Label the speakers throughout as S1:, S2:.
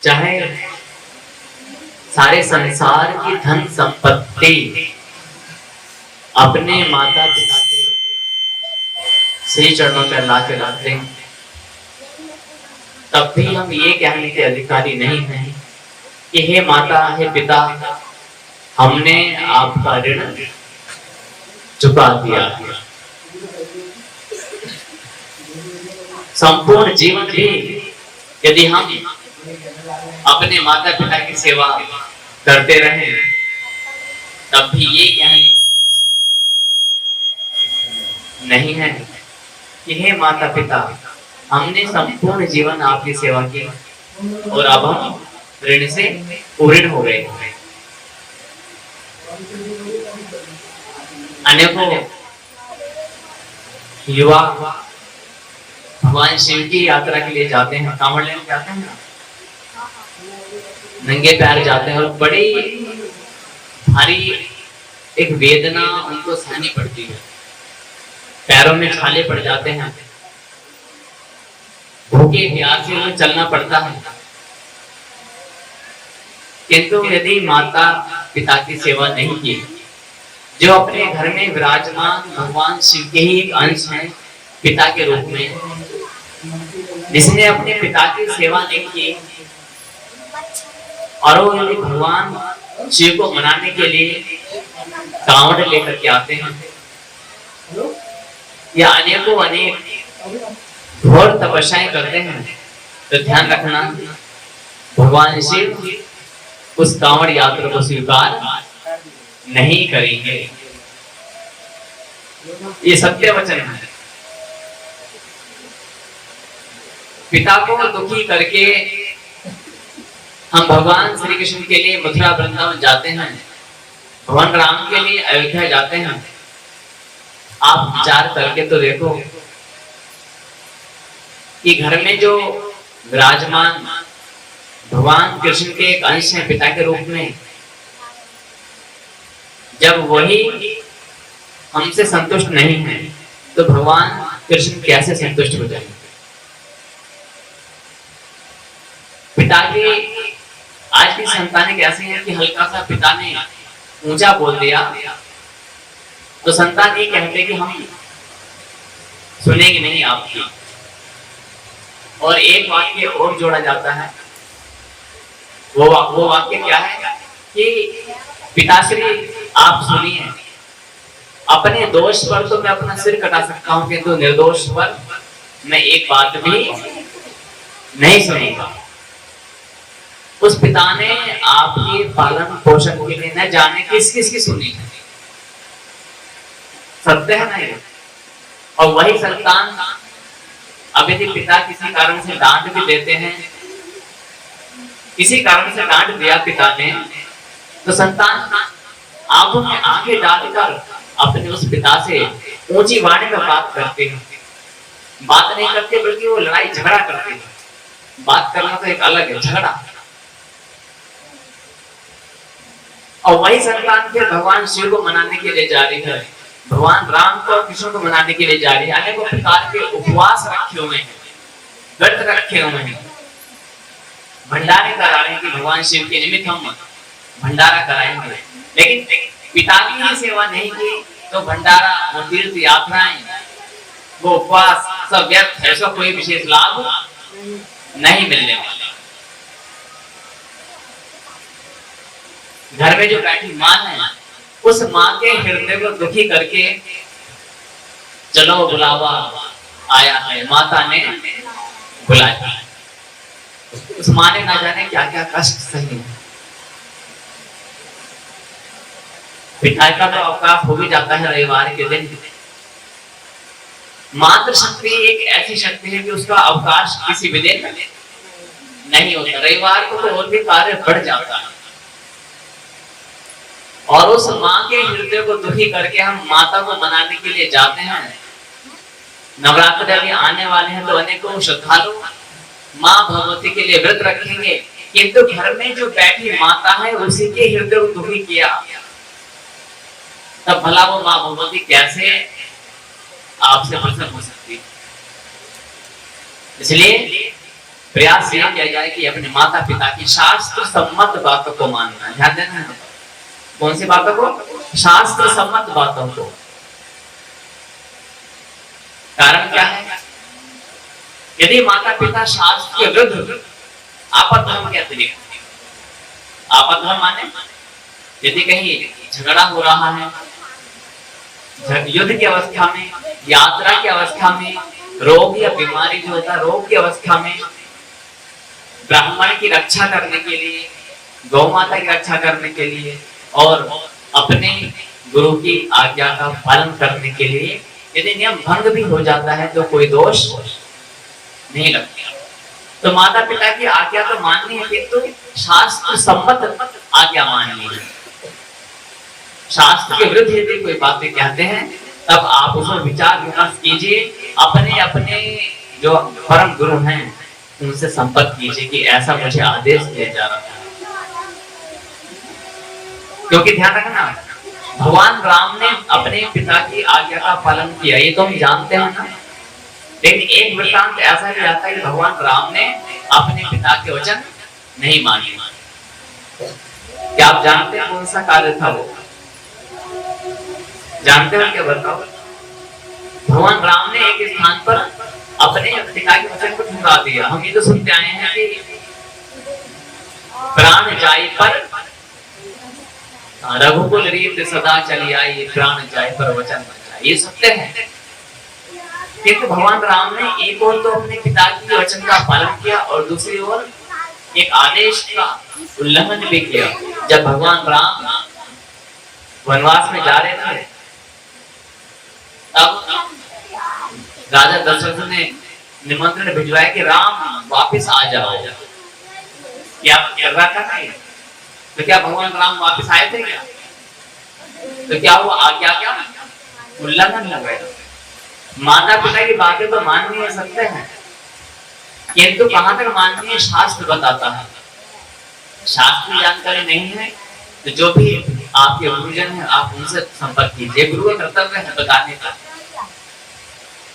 S1: चाहे सारे संसार की धन संपत्ति अपने माता पिता के श्री चरणों पर ला के रख दें, तब भी हम ये कहने के अधिकारी नहीं हैं कि हे माता, हे पिता, हमने आपका ऋण चुका दिया। संपूर्ण जीवन भी यदि हम अपने माता पिता की सेवा करते रहें, तब भी ये कहने नहीं है कि हे माता पिता, हमने संपूर्ण जीवन आपकी सेवा की और अब हम ऋण से पूर्ण हो गए। अनेकों युवा भगवान शिव की यात्रा के लिए जाते हैं, कांवड़ लेने जाते हैं, नंगे पैर जाते हैं और बड़ी भारी एक वेदना उनको सहनी पड़ती है, पैरों में छाले पड़ जाते हैं, भूखे प्यासे में चलना पड़ता है। किंतु यदि माता पिता की सेवा नहीं की, जो अपने घर में विराजमान भगवान शिव के ही एक अंश हैं पिता के रूप में, जिसने अपने पिता की सेवा नहीं की और वो यदि भगवान शिव को मनाने के लिए कांवड़ लेकर के आते हैं या अनेकों अनेक घोर तपस्याएं करते हैं, तो ध्यान रखना भगवान शिव उस कांवड़ यात्रा को स्वीकार नहीं करेंगे। ये सत्य वचन है। पिता को दुखी करके हम भगवान श्री कृष्ण के लिए मथुरा वृंदावन जाते हैं, भगवान राम के लिए अयोध्या जाते हैं। आप विचार करके तो देखो कि घर में जो विराजमान भगवान कृष्ण के एक अंश है पिता के रूप में, जब वही हमसे संतुष्ट नहीं है तो भगवान कृष्ण कैसे संतुष्ट हो जाएंगे। पिता की आज की संतानें कैसी हैं कि हल्का सा पिता ने ऊंचा बोल दिया तो संतान ये कहते कि हम सुनेंगे नहीं आपकी, और एक वाक्य और जोड़ा जाता है। वो वाक्य क्या है कि पिताश्री आप सुनिए, अपने दोष पर तो मैं अपना सिर कटा सकता हूं, किंतु निर्दोष पर मैं एक बात भी नहीं सुनूंगा। उस पिता ने आपके पालन पोषण के लिए न जाने किस किस की सुनी है, सत्य है नहीं। और वही संतान अब यदि पिता किसी कारण से डांट भी देते हैं, किसी कारण से डांट दिया पिता ने, तो संतान आंखों में आंखें डालकर अपने उस पिता से ऊंची वाणी में बात करते हैं। बात नहीं करते बल्कि वो लड़ाई झगड़ा करते हैं। बात करना तो एक अलग है, झगड़ा। और वही संतान फिर भगवान शिव को मनाने के लिए जा रही है, भगवान राम को कृष्ण को मनाने के लिए जा रही है। अनेकों प्रकार के उपवास रखे हुए हैं, व्रत रखे हुए हैं, भंडारे करा रहे हैं कि भगवान शिव के निमित्त हम भंडारा कराएंगे। लेकिन पिता की ही सेवा नहीं की तो भंडारा, वो तीर्थ यात्राएं, वो उपवास सब व्यर्थ है, ऐसा कोई विशेष लाभ नहीं मिलने वाला। घर में जो बैठी माँ है, उस माँ के हृदय को दुखी करके चलो बुलावा आया है, माता ने बुलाया। उस माँ ने ना जाने क्या क्या कष्ट सही। पिता का तो अवकाश हो भी जाता है रविवार के दिन। मातृ शक्ति एक ऐसी शक्ति है कि उसका अवकाश किसी भी दिन नहीं होता। रविवार को तो और भी कार्य बढ़ जाता है। और उस माँ के हृदय को दुखी करके हम माता को मनाने के लिए जाते हैं। नवरात्र अभी आने वाले हैं तो अनेकों श्रद्धालु माँ भगवती के लिए व्रत रखेंगे, किंतु घर में जो बैठी माता है उसी के हृदय को दुखी किया, तब भला वो माँ भगवती कैसे आपसे प्रसन्न हो सकती है। इसलिए प्रयास ये किया जाए कि अपने माता पिता की शास्त्र सम्मत बातों को मानना। ध्यान देना, कौन सी बातों को? शास्त्र सम्मत बातों को। कारण क्या है? यदि माता पिता शास्त्र के विरुद्ध आपद्धर्म के अतिरिक्त, आपद्धर्म माने यदि कहीं झगड़ा हो रहा है, युद्ध की अवस्था में, यात्रा की अवस्था में, रोग या बीमारी जो होता है रोग की अवस्था में, ब्राह्मण की रक्षा करने के लिए, गौ माता की रक्षा करने के लिए और अपने गुरु की आज्ञा का पालन करने के लिए यदि नियम भंग भी हो जाता है तो कोई दोष नहीं लगता। तो माता पिता की आज्ञा तो माननी है, किंतु शास्त्र सम्मत आज्ञा माननी है। शास्त्र के विरुद्ध यदि कोई बातें कहते हैं तब आप उसमें विचार विमर्श कीजिए, अपने अपने जो परम गुरु हैं उनसे संपर्क कीजिए कि ऐसा मुझे आदेश दिया जा रहा है। क्योंकि ध्यान रखना, भगवान राम ने अपने पिता की आज्ञा का पालन किया, ये तो हम जानते हैं ना। लेकिन एक वृत्तांत ऐसा भी आता है कि भगवान राम ने अपने पिता के वचन नहीं माने। क्या आप जानते हैं कौन सा कार्य था वो? जानते हो क्या? बताओ। भगवान राम ने एक स्थान पर अपने पिता के वचन को ठुकरा दिया। हम ये तो सुनते आए हैं कि प्राण जाए पर रघुकुल रीत सदा चली आई, प्राण जाए पर वचन न जाए, ये सत्य है। किंतु भगवान राम ने एक ओर तो अपने पिता के वचन का पालन किया और दूसरी ओर एक आदेश का उल्लंघन भी किया। जब भगवान राम वनवास में जा रहे थे तब राजा दशरथ ने निमंत्रण भिजवाया कि राम वापस आ जाओ। क्या कर रहा था? तो क्या भगवान राम वापस आए थे क्या? तो क्या हुआ? आज्ञा क्या उल्लंघन हो गया। माता पिता की बातें तो माननी है, सकते हैं, किंतु कहां तक माननी है शास्त्र बताता है। शास्त्र की जानकारी नहीं है तो जो भी आपके गुरुजन है आप उनसे संपर्क कीजिए। गुरु का कर्तव्य है बताने का।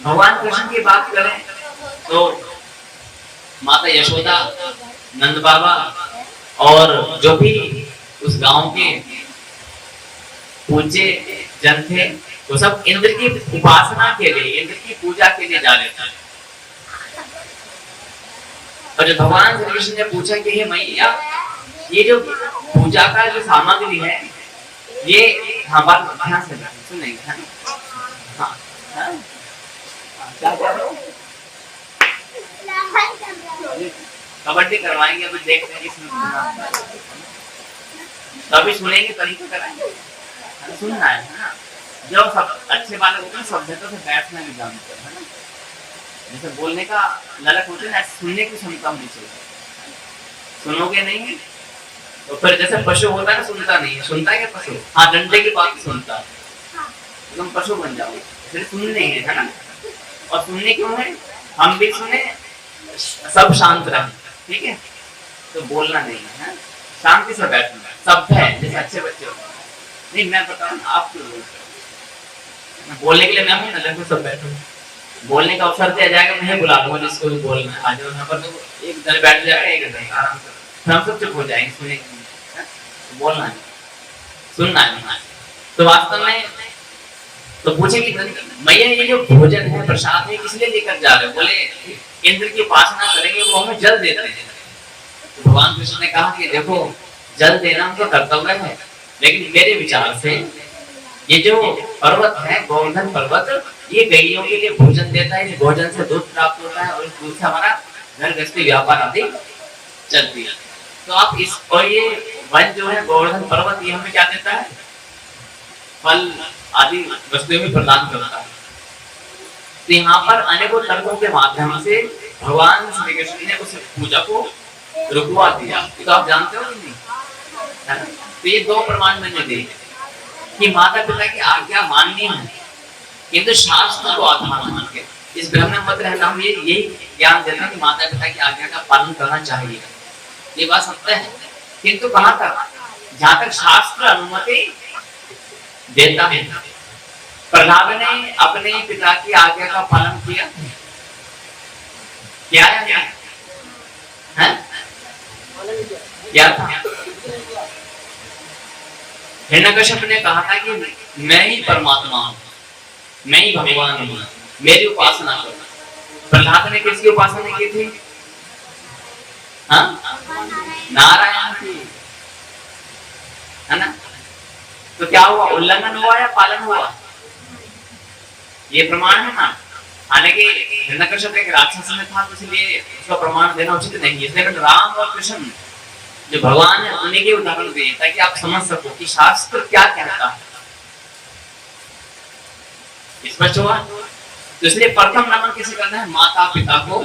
S1: भगवान कृष्ण की बात करें तो माता यशोदा, नंद बाबा और जो भी उस गांव के पूज्य जन थे वो सब इंद्र की उपासना के लिए, इंद्र की पूजा के लिए जा रहे थे। और जब भगवान श्री कृष्ण ने पूछा कि हे मैया, ये जो पूजा का जो सामग्री है ये हमारे ध्यान से सुनेंगे, है ना? हाँ, क्या कह रहे हो? कबड्डी करवाएंगे, अभी देखते हैं किसमें तभी सुनेंगे तभी तो कराएंगे। सुनना है ना? जो सब अच्छे बालक होते हैं सभ्यता से बैठना भी जानते हैं, है ना? जैसे बोलने का ललक होते है, सुनने की क्षमता होनी चाहिए। सुनोगे नहीं तो फिर जैसे पशु होता है ना, सुनता नहीं है। सुनता है क्या पशु? हाँ, डंडे की बात सुनता है। तुम पशु बन जाओगे। फिर सुनने है ना? और सुनने क्यों है? हम भी सुने, सब शांत रहे, ठीक है? तो बोलना नहीं है, शांति से बैठना। सब है जैसे अच्छे बच्चे होते हैं। नहीं, मैं बताऊं आप क्यों बोलते हो? बोलने के लिए मैं हूं ना, लगभग सब बैठो। बोलने का अवसर दिया जाएगा, मैं बुला दूंगा जिसको भी बोलना है। आ जाओ यहाँ पर, तो एक इधर बैठ जाएगा, एक इधर, आराम से हम सब चुप हो जाएंगे। सुने तो बोलना है, सुनना है। तो वास्तव में तो पूछे कि मैया ये जो भोजन है, प्रसाद है, किस लिए लेकर जा रहे हो? बोले इंद्र की उपासना करेंगे, वो हमें जल देते हैं। तो भगवान कृष्ण ने कहा कि देखो, जल देना उनका कर्तव्य है, लेकिन मेरे विचार से ये जो पर्वत है, गोवर्धन पर्वत, ये गैयों के लिए भोजन देता है। इस भोजन से दूध प्राप्त होता है और इस दूध से हमारा घर गृहस्थी व्यापार आदि चलती है। तो आप इस, और ये वन जो है गोवर्धन पर्वत, ये हमें क्या देता है? फल आदि वस्तुएं भी प्रदान करता है। तो यहाँ पर अनेकों तर्कों के माध्यम से भगवान श्री कृष्ण ने उस पूजा को रुकवा दिया। तो आप जानते हो कि नहीं? तो ये दो प्रमाण मैंने दिए कि माता पिता की आज्ञा माननी है, किंतु शास्त्र को आधार मान के। इस भ्रम में मत रहना। हम यही ज्ञान देते हैं कि माता पिता की आज्ञा का पालन करना चाहिए, ये बात सत्य है, किंतु कहां तक? जहां तक शास्त्र अनुमति देता है। प्रहलाद ने अपने पिता की आज्ञा का पालन किया, क्या है? है? क्या था? हिरण्यकश्यप ने कहा था कि मैं ही परमात्मा हूं, मैं ही भगवान हूं, मेरी उपासना करो। प्रहलाद ने किसकी उपासना की थी? हाँ, नारायण की, है ना? तो क्या हुआ? उल्लंघन हुआ या पालन हुआ? ये प्रमाण है ना। हालांकि हिरण्यकश्यप एक राक्षस में था, तो इसलिए उसका प्रमाण देना उचित नहीं है। इसलिए राम और कृष्ण जो भगवान है उन्हीं के उदाहरण दिए ताकि आप समझ सको कि शास्त्र क्या कहता है। स्पष्ट हुआ? तो इसलिए प्रथम नमन किसे करना है? माता पिता को,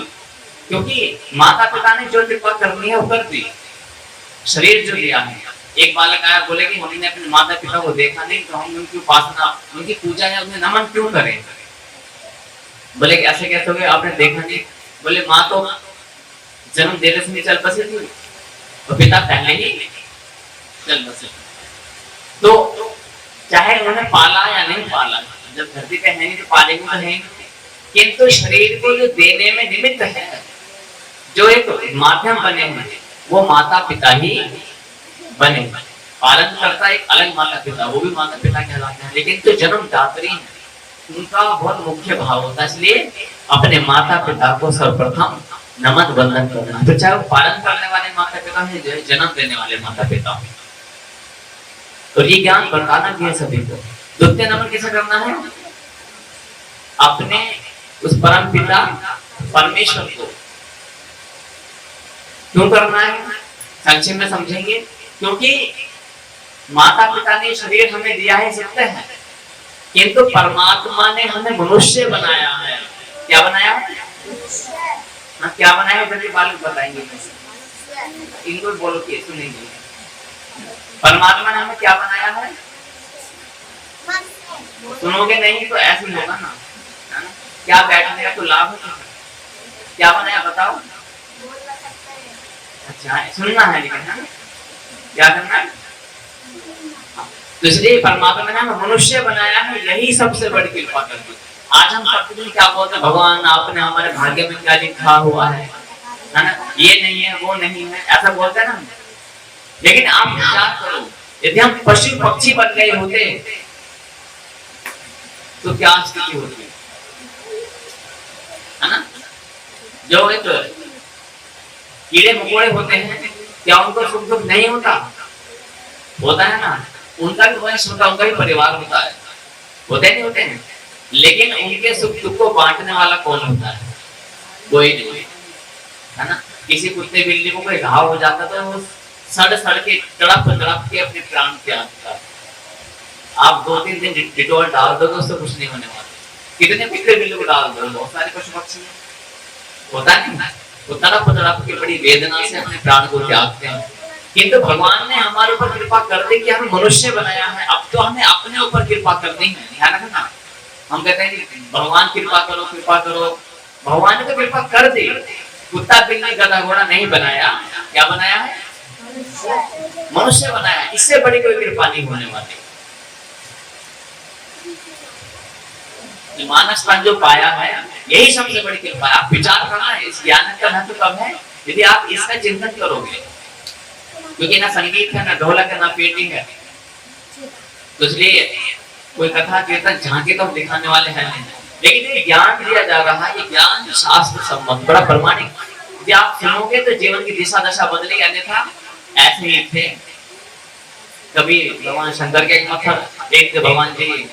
S1: क्योंकि माता पिता ने जो कृपा करनी है वो कर दी, शरीर जो दिया है। एक बालक आया बोले कि हमने अपने माता पिता को देखा नहीं, तो हम उनकी उपासना, उनकी पूजा है, उन्हें नमन क्यों करें? बोले कि ऐसे कैसे हो गए, आपने देखा नहीं? बोले माँ तो जन्म देने से नहीं चल बसे थी, तो पिता पहले ही चल बसे। तो चाहे उन्होंने पाला या नहीं पाला, जब धरती पे है नहीं तो पालेंगे तो है, किंतु शरीर को जो देने में निमित्त है, जो एक माध्यम बने हैं, वो माता पिता ही बने। पालन करता एक अलग माता पिता, वो भी माता पिता कहलाते हैं, लेकिन जो जन्मदात्री है उनका बहुत मुख्य भाव होता है। इसलिए अपने माता पिता को सर्वप्रथम नमन वंदन करना, तो चाहे वो पालन करने वाले माता पिता है, जो जन्म देने वाले माता पिता है। तो ये ज्ञान बताना भी है सभी को। द्वितीय नमन किसे करना है? अपने उस परम पिता परमेश्वर को। क्यों करना है? संक्षेप में समझेंगे। क्योंकि माता पिता ने शरीर हमें दिया है, सत्य है, किंतु परमात्मा ने हमें मनुष्य बनाया है। क्या बनाया है? हाँ, क्या बनाया है? जल्दी बालक बताएंगे। इनको बोलो कि सुनेंगे। परमात्मा ने हमें क्या बनाया है? सुनोगे नहीं तो ऐसे ही होगा ना, है ना? क्या बैठने का तो लाभ है? क्या बनाया बताओ? अच्छा, सुनना है लेकिन, है ना? क्या करना है? तो इसलिए परमात्मा ने हमें मनुष्य बनाया है, यही सबसे बड़ी कृपा कर दी। आज हम प्रतिदिन क्या बोलते हैं? भगवान आपने हमारे भाग्य में क्या लिखा हुआ है ना? ये नहीं है, वो नहीं है, ऐसा बोलते हैं ना। लेकिन आप विचार करो, यदि हम पशु पक्षी बन गए होते तो क्या स्थिति होती है ना? जो एक कीड़े मकोड़े होते हैं, क्या उनको सुख दुख नहीं होता? होता है ना। उनका भी वंश होता है, उनका भी परिवार होता है, होते नहीं होते हैं। लेकिन उनके सुख दुख को बांटने वाला कौन होता है? कोई नहीं, है ना। किसी कुत्ते बिल्ली को कोई घाव हो जाता तो वो सड़ सड़ के तड़प तड़प के अपने प्राण त्यागता है। आप 2-3 दिन डिटोल डाल दो तो उससे कुछ नहीं होने वाला। कितने कुत्ते बिल्ली को डाल दो, बहुत सारे पशु पक्षी होता नहीं, वो तड़प तड़प के बड़ी वेदना से अपने प्राण को त्यागते हैं। किंतु भगवान ने हमारे ऊपर कृपा कर दी कि हमें मनुष्य बनाया है, अब तो हमें अपने ऊपर कृपा करनी है। ध्यान रखना, हम कहते हैं कि भगवान कृपा करो कृपा करो, भगवान ने तो कृपा कर दी। कुत्ता बिल्ली गधा घोड़ा नहीं बनाया, क्या बनाया है? मनुष्य बनाया। इससे बड़ी कोई कृपा नहीं होने वाली। मानस तन जो पाया है, यही सबसे बड़ी कृपा है। आप विचार करना, इस ज्ञान का महत्व कब है? यदि आप इसका चिंतन करोगे। क्योंकि ना संगीत है, ना ढोलक है, ना पेटी है, तो इसलिए कोई कथा कीर्तन झांकी तो दिखाने वाले हैं नहीं। लेकिन ये ज्ञान दिया जा रहा है, ये ज्ञान शास्त्र संबंध बड़ा प्रमाणिक। यदि आप सुनोगे तो जीवन की दिशा दशा बदलेगी, अन्यथा ऐसे ही थे। कभी भगवान शंकर के एक मत एक भगवान जी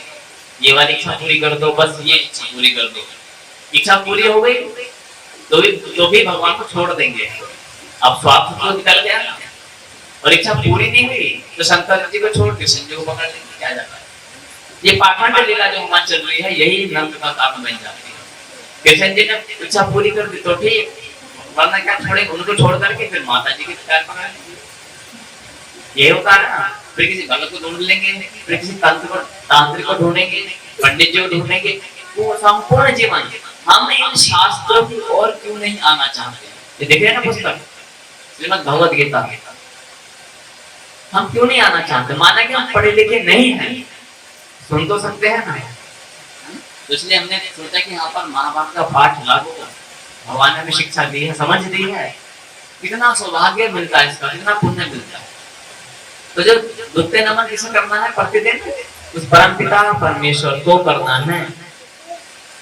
S1: ये वाली इच्छा पूरी कर दो, बस ये इच्छा पूरी कर दो। इच्छा पूरी हो गई तो भी भगवान को छोड़ देंगे। अब स्वार्थ तो निकल गया ना, और इच्छा पूरी नहीं हुई तो शंकर जी को छोड़ के कृष्ण जी को पकड़ लेंगे। क्या जाता है? ये पाखंड लीला जो हमारी चल रही है, यही नर्क का कारण बन जाती है। कृष्ण जी ने इच्छा पूरी कर दी तो ठीक, वरना क्या छोड़ेंगे? उनको छोड़ करके फिर माता जी के प्यार पकड़ लेंगे। ये होता है ना। फिर किसी भगत को ढूंढ लेंगे, फिर किसी तांत्रिक को ढूंढेंगे, पंडित जी को ढूंढेंगे। वो संपूर्ण जीवन हम इन शास्त्रों की ओर क्यों नहीं आना चाहते? ये देख रहे हैं ना पुस्तक श्रीमद् भगवद गीता, हम क्यों नहीं आना चाहते? माना कि हम पढ़े लिखे नहीं हैं, सुन तो सकते हैं ना। तो इसलिए हमने सोचा कि यहाँ पर महाभारत का पाठ लागू, भगवान ने हमें शिक्षा दी है, समझ दी है, कितना सौभाग्य मिलता है इसका, कितना पुण्य मिलता है। तो जब द्वितीय नमन किसे करना है प्रतिदिन? उस परमपिता परमेश्वर को करना है।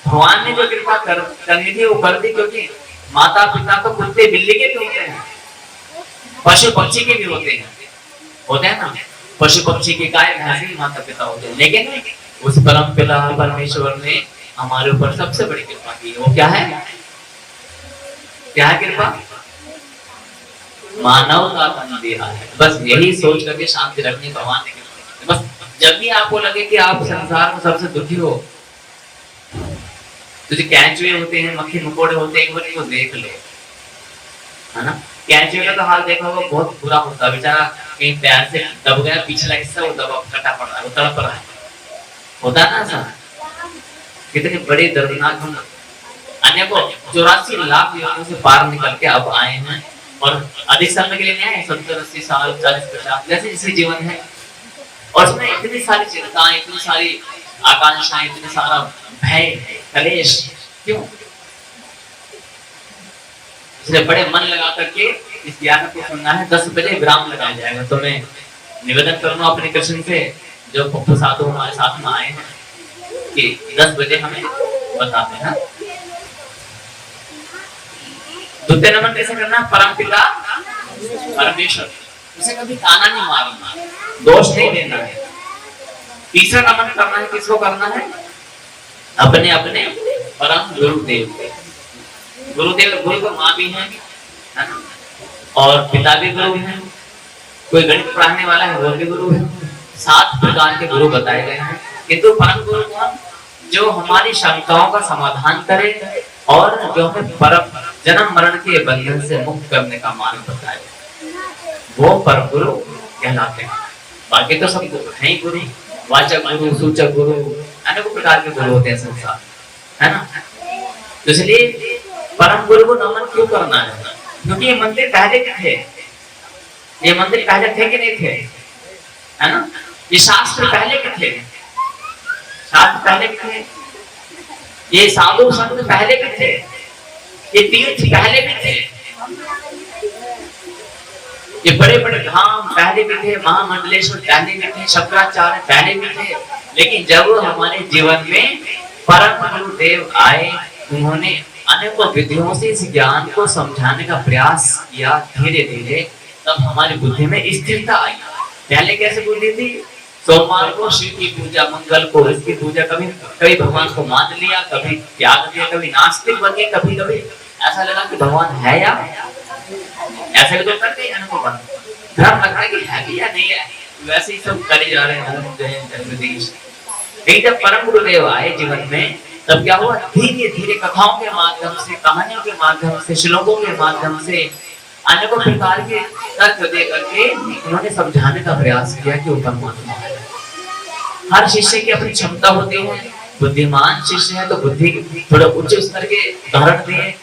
S1: भगवान ने जो कृपा करनी थी वो कर दी, क्योंकि माता पिता तो कुत्ते बिल्ली के भी होते हैं, पशु पक्षी के भी होते हैं ना। पशु पक्षी के गाय भैंस भी माता पिता होते हैं, लेकिन उस परम पिता परमेश्वर ने हमारे ऊपर सबसे बड़ी कृपा की। वो क्या है? क्या है कृपा? मानव का तन दिया है। बस यही सोच करके शांति रखनी भगवान ने। बस जब भी आपको लगे कि आप संसार में सबसे दुखी हो, तो जो कैंचुए होते हैं, मक्खी मकोड़े होते हैं, एक बार इनको देख लो, है ना। कैंचुए का तो हाल देखा होगा, बहुत बुरा होता है बेचारा, कहीं पैर से दब गया, पिछला हिस्सा वो दबा कटा पड़ रहा है, वो तड़प रहा है, होता है ना ऐसा। कितने बड़े दर्दनाक हम अन्य को 84 लाख योनियों से पार निकल के अब आए हैं, और अधिक समय के लिए नहीं आए, 70-80 साल 40-50 जैसे जैसे जीवन है, और उसमें इतनी सारी चिंताएं, इतनी सारी आकांक्षाएं, इतने सारा भय कलेश, क्यों? इसलिए बड़े मन लगा करके इस ज्ञान को सुनना है। 10 बजे विराम लगाया जाएगा। तो मैं निवेदन करूंगा अपने कृष्ण से, जो पप्पू साधु हमारे साथ में आए हैं, कि 10 बजे हमें बताते हैं। द्वितीय नमन कैसे करना? परमपिता परमेश्वर, उसे कभी ताना नहीं मारना, दोष नहीं देना है। तीसरा नमन करना है, किसको करना है? अपने अपने परम गुरुदेव। गुरुदेव, गुरु को माँ भी है ना, और पिता भी गुरु है। कोई गणित पढ़ाने वाला है, वो भी गुरु है। 7 प्रकार के गुरु बताए गए हैं, किंतु परम गुरु कौन? जो हमारी शंकाओं का समाधान करे और जो हमें परम जन्म मरण के बंधन से मुक्त करने का मार्ग बताए, वो परम गुरु कहलाते हैं। बाकी तो सब हैं गुरु, वाचक गुरु, सूचक गुरु, अनेक प्रकार के गुरु होते हैं संसार, है ना। तो इसलिए परम गुरु को नमन क्यों करना है? क्योंकि ये मंदिर पहले के थे, ये मंदिर पहले थे कि नहीं थे, है ना। ये शास्त्र पहले के थे, शास्त्र पहले के थे, ये साधु संत पहले के थे, ये तीर्थ पहले भी थे, ये बड़े बड़े धाम पहले भी थे, महामंडलेश्वर पहले भी थे, शंकराचार्य पहले भी थे। लेकिन जब हमारे जीवन में परम गुरुदेव आए, उन्होंने अनेकों विधियों से इस ज्ञान को समझाने का प्रयास किया, धीरे धीरे तब हमारी बुद्धि में स्थिरता आई। पहले कैसे बुद्धि थी? सोमवार को शिव की पूजा, मंगल को इसकी पूजा, कभी कभी भगवान को मान लिया, कभी त्याग दिया, कभी नास्तिक बन गए, कभी कभी ऐसा लगा कि भगवान है या ऐसे भी तो करते हैं, भ्रम लगता है कि है भी या नहीं है, वैसे ही सब करे जा रहे हैं। लेकिन जब परम गुरुदेव आए जीवन में, तब क्या हुआ? धीरे धीरे कथाओं के माध्यम से, कहानियों के माध्यम से, श्लोकों के माध्यम से, अनेकों प्रकार के तर्क दे करके उन्होंने समझाने का प्रयास किया कि वो परमात्मा है। हर शिष्य की अपनी क्षमता होती है। बुद्धिमान शिष्य है तो बुद्धि थोड़ा उच्च स्तर के उदाहरण दिए,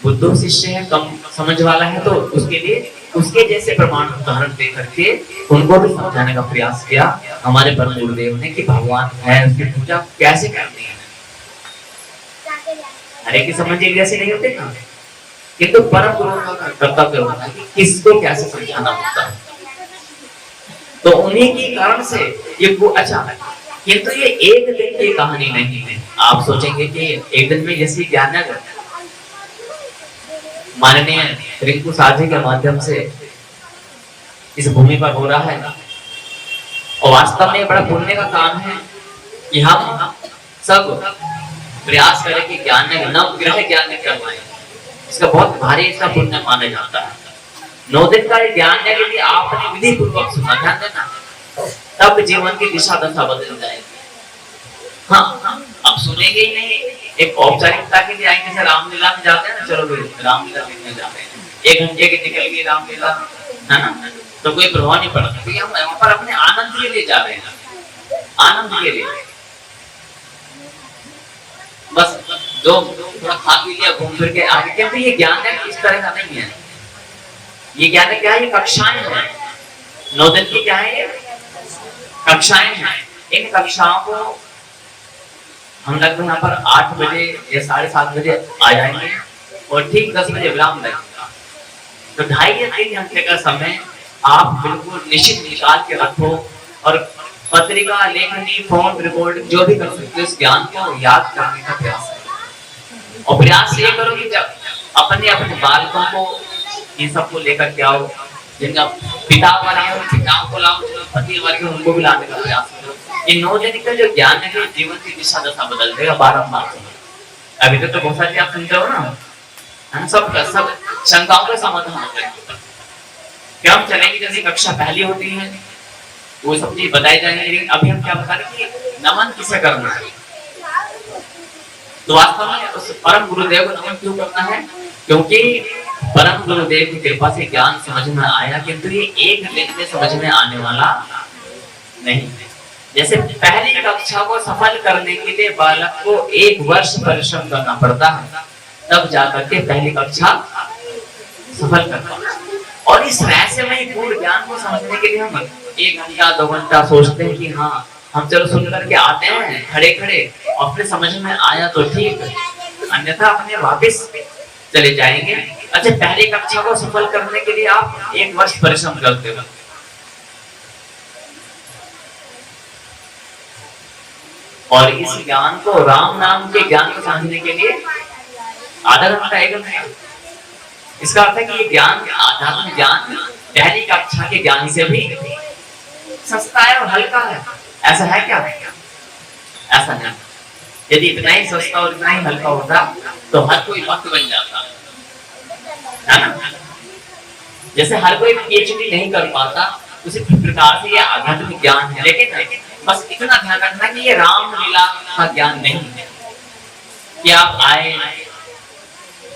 S1: बुद्धू शिष्य है, कम समझ वाला है, तो उसके लिए उसके जैसे प्रमाण उदाहरण दे करके उनको भी समझाने का प्रयास किया हमारे परम गुरुदेव ने, कि भगवान है, उसकी पूजा कैसे करनी है। हर एक की समझ एक जैसे नहीं होते ना, किंतु परम गुरु का कर्तव्य होता है कि किसको कैसे समझाना होता है। तो उन्हीं के कारण से ये अच्छा, किंतु ये एक दिन की कहानी नहीं है। आप सोचेंगे कि एक दिन में जैसे ज्ञान माननीय रिंकू साधी के माध्यम से इस भूमि पर हो रहा है, और वास्तव में बड़ा पुण्य का काम है कि हम सब प्रयास करें कि ज्ञान नवग्रह ज्ञान करवाएं। इसका बहुत भारी इसका पुण्य माना जाता है। 9 दिन का ज्ञान यदि आपने विधि पूर्वक सुना, ध्यान देना, तब जीवन की दिशा दशा बदल जाएगी। हाँ, अब सुनेंगे ही नहीं, एक औपचारिकता के लिए आएंगे, जैसे रामलीला में जाते हैं ना, चलो रामलीला देखने जाते हैं, 1 घंटे की निकल गई रामलीला, है ना, तो कोई प्रभाव नहीं पड़ता, क्योंकि हम वहां पर अपने आनंद के लिए जा रहे हैं, आनंद के लिए। बस जो थोड़ा खा पी लिया, घूम फिर के आगे, क्योंकि ये ज्ञान है इस तरह का नहीं है। ये ज्ञान है क्या है? ये कक्षाएं हैं। 9 दिन की क्या है? ये कक्षाएं हैं। इन कक्षाओं को हम लगभग यहाँ पर 8 बजे या 7:30 बजे आ जाएंगे, और ठीक 10 बजे विराम लगेगा। तो 2.5 या 3 घंटे का समय आप बिल्कुल निश्चित निकाल के रखो और पत्रिका, लेखनी, फोन रिकॉर्ड जो भी कर सकते हो, इस ज्ञान को याद करने का प्रयास करो। और प्रयास ये करो कि जब अपने अपने बालकों को इन सबको लेकर के आओ, जिनका पिता वर्ग है पिताओं को लाओ, जो पति वर्ग है उनको भी लाने का प्रयास करो। ये 9 दिन का जो ज्ञान है जीवन की दिशा दशा बदल देगा बारंबार। अभी तक तो बहुत सारी आप सुनते हो ना, हम सब शंकाओं का समाधान हो जाएगा। क्या हम चलेंगे जैसे कक्षा पहली होती है वो सब चीज बताई जाएंगे, लेकिन अभी हम क्या बता रहे कि नमन किसे करना है। तो वास्तव में उस परम गुरुदेव को नमन क्यों करना है? क्योंकि परम गुरुदेव की कृपा से ज्ञान समझ में आया, किंतु ये एक दिन में समझ में आने वाला नहीं। जैसे पहली कक्षा को सफल करने के लिए बालक को 1 वर्ष परिश्रम करना पड़ता है, तब जाकर के पहली कक्षा सफल करता है। और इस रहस्यमय पूर्ण ज्ञान को समझने के लिए हम 1 घंटा 2 घंटा सोचते हैं कि हाँ हम चलो सुन करके आते हैं खड़े खड़े, अपने समझ में आया तो ठीक, अन्यथा अपने वापस चले जाएंगे। अच्छा, पहली कक्षा को सफल करने के लिए आप 1 वर्ष परिश्रम करते हो, और इस ज्ञान को, राम नाम के ज्ञान को समझने के लिए आधा घंटा 1 घंटा। इसका अर्थ है कि ये ज्ञान, आध्यात्मिक ज्ञान पहली कक्षा के ज्ञान से भी सस्ता है और हल्का है। ऐसा है क्या? ऐसा नहीं। यदि इतना ही सस्ता और इतना ही हल्का होता तो हर कोई भक्त बन जाता है ना। जैसे हर कोई पीएचडी नहीं कर पाता, उसी प्रकार से ये आध्यात्मिक ज्ञान है। लेकिन बस इतना ध्यान रखना कि ये राम लीला का ज्ञान नहीं है कि आप आए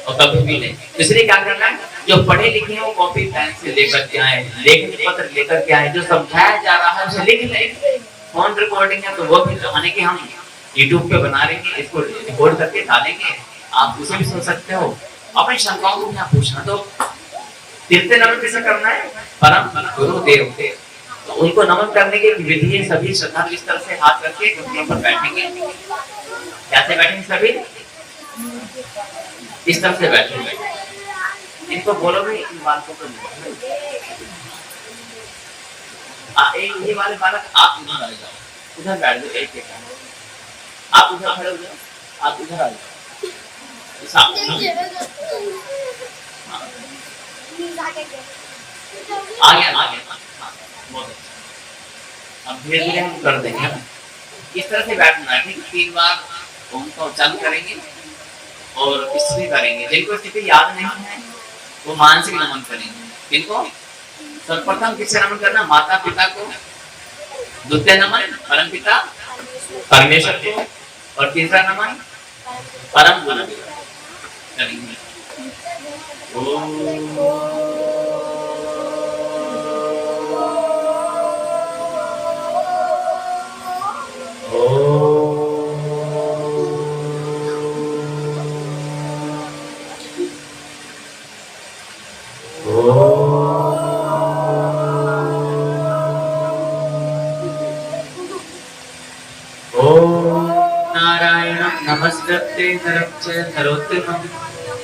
S1: और कभी भी नहीं। इसलिए क्या करना है, जो पढ़े लिखे हैं वो कॉपी पेन से लेकर के आए, लेखन पत्र लेकर के आए, जो समझाया जा रहा है उसे लिख लें। फोन रिकॉर्डिंग है तो वो भी कहने की हम यूट्यूब पे बना लेंगे, इसको रिकॉर्ड करके डालेंगे, आप उसे भी सुन सकते हो। अपनी शंकाओं को क्या पूछना, तो तीर्थ नमन किसे करना है? परम गुरुदेव के। तो उनको नमन करने की विधि है, सभी श्रद्धालु इस तरह से हाथ रख के घुटनों पर बैठेंगे। कैसे बैठेंगे? सभी इस तरह से बैठेंगे। इनको बोलोगे इन बालकों को, ये वाले बालक आप उधर आ जाओ, उधर बैठ जाओ, एक आप उधर खड़े हो जाओ, आप उधर आ जाओ, आ गया। बहुत अच्छा। अब धीरे धीरे हम कर देंगे। इस तरह से बैठना है, ठीक? 3 बार ओम का उच्चारण करेंगे और स्थिति करेंगे। जिनको स्थिति याद नहीं है वो मानसिक नमन करेंगे। इनको सर्वप्रथम किससे नमन करना? माता पिता को, द्वितीय नमन परम पिता परमेश्वर को, और तीसरा नमन परम गुरु करेंगे। नमस्ते नरं च नरोत्तमं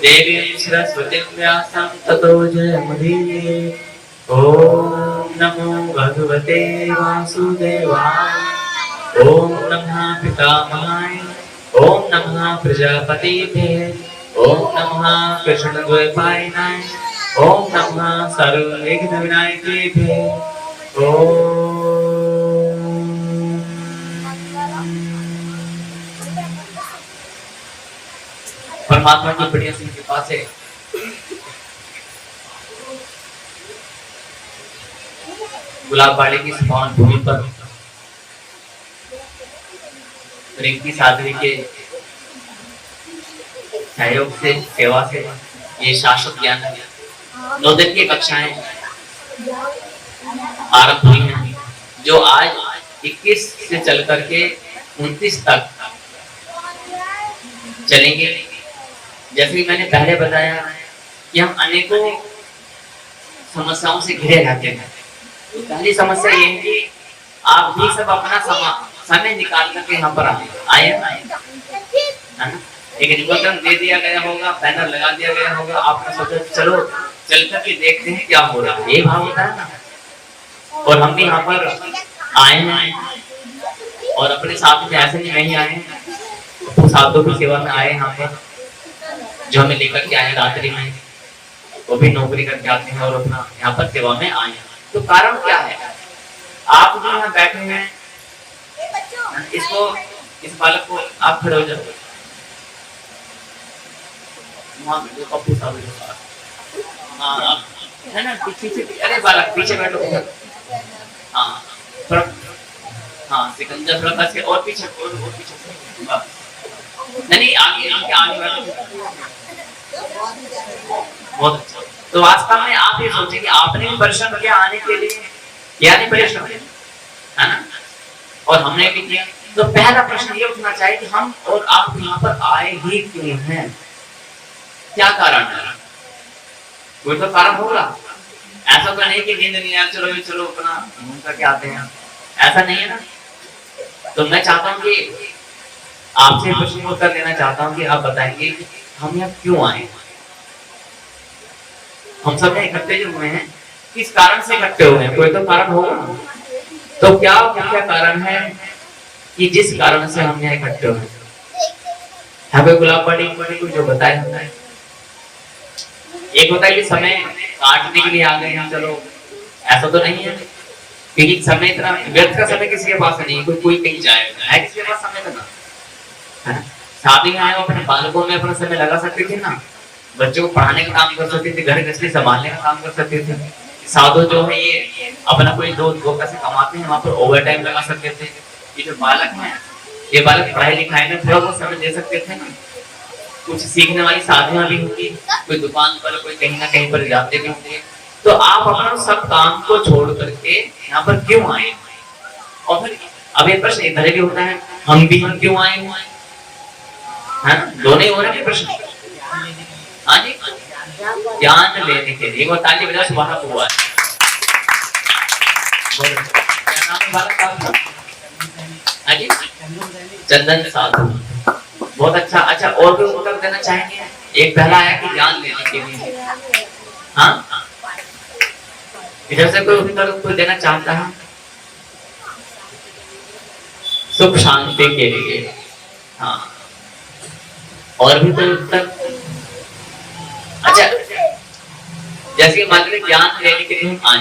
S1: देवीं सरस्वतीं व्यासं ततो जयमुदीरये। ओम नमो भगवते वासुदेवाय। ओम नमः पितामहाय। ओम नमः प्रजापतिभ्ये। ओम नमः कृष्णद्वैपायनाय। ओम नमः सर्वविघ्नविनायकेभ्ये। ओम परमात्मा की बढ़िया सी कृपा से गुलाबबाड़ी की पावन भूमि पर रिंकी साध्वी के सहयोग से, सेवा से ये शाश्वत ज्ञान 9 दिन की कक्षाएं आरंभ हुई हैं, जो आज 21 से चल करके 29 तक चलेंगे। जैसे कि मैंने पहले बताया कि हम अनेकों समस्याओं से घिरे रहते हैं। तो पहली समस्या ये है कि आप भी सब अपना समय निकाल करके यहाँ पर आए है ना। एक निमंत्रण दे दिया गया होगा, बैनर लगा दिया गया होगा, आपने सोचा चलो चल करके देखते हैं क्या हो रहा है, ये भाव होता है ना। और हम भी यहाँ पर आए हैं और अपने साथ में ऐसे नहीं आए हैं, तो साधु की सेवा में आए यहाँ पर, जो हमें लेकर के आए रात्रि में, वो भी नौकरी करके आते हैं और अपना यहाँ पर सेवा में आए हैं। तो कारण क्या है? आप जो यहाँ बैठे हैं, इसको, इस बालक को, आप खड़े हो जाओ, पप्पू साहब है ना, पीछे, अरे बालक पीछे बैठो, हाँ थोड़ा, हाँ सिकंदर थोड़ा कस के, और पीछे, और पीछे, नहीं आगे आगे आगे बैठो, बहुत अच्छा। तो वास्तव में आप ये सोचें कि आपने भी परिश्रम किया आने के लिए, या नहीं परिश्रम है ना, और हमने भी किया। तो पहला प्रश्न ये उठना चाहिए कि हम और आप यहाँ पर आए ही क्यों हैं, क्या कारण है? कोई तो कारण होगा, ऐसा तो नहीं कि नींद नहीं आया चलो अपना घूम करके आते हैं, ऐसा नहीं है ना। तो मैं चाहता हूँ कि आपसे प्रश्न उत्तर देना चाहता हूँ कि आप बताएंगे कि हम यहाँ क्यों आए, हम सब यहाँ इकट्ठे जो हुए हैं किस कारण से इकट्ठे हुए हैं, कोई तो कारण होगा। तो क्या कारण है कि जिस कारण से हम यहाँ इकट्ठे हुए हैं? गुलाब पाड़ी को जो बताया हमने, एक होता है कि समय काटने के लिए आ गए हैं, चलो ऐसा तो नहीं है, क्योंकि समय इतना व्यर्थ का समय किसी के पास नहीं है, कोई कहीं जाएगा, है किसी के पास समय तो ना, शादी में आए अपने बालकों में अपना समय लगा सकते थे ना, बच्चों को पढ़ाने का काम कर सकते थे, घर गृहस्थी संभालने का काम कर सकते थे। साधु जो है ये अपना कोई दो पैसे कमाते हैं, वहाँ पर ओवर टाइम लगा सकते थे। ये जो बालक है, ये बालक पढ़ाई लिखाई में थोड़ा बहुत समय दे सकते थे ना, कुछ सीखने वाली साधना भी होगी, कोई दुकान पर, कोई कहीं ना कहीं पर जाते भी होंगे। तो आप अपना सब काम को छोड़ करके यहाँ पर क्यों आए? और फिर अब ये प्रश्न इधर भी होता है, हम क्यों आए हैं, है ना, दोनों ही हो रहे हैं प्रश्न। हाँ जी, ज्ञान लेने के लिए, वो ताली बजा सुबह हुआ है। क्या नाम है बालक का? हाँ जी, चंदन साधु, बहुत अच्छा। अच्छा, और कोई उत्तर देना चाहेंगे? एक पहला आया कि ज्ञान लेने के लिए, हाँ, इधर से कोई उत्तर कोई देना चाहता है? सुख शांति के लिए, हाँ, और भी कोई उत्तर? अच्छा, जैसे मान लीजिए ज्ञान लेने के लिए हम आए,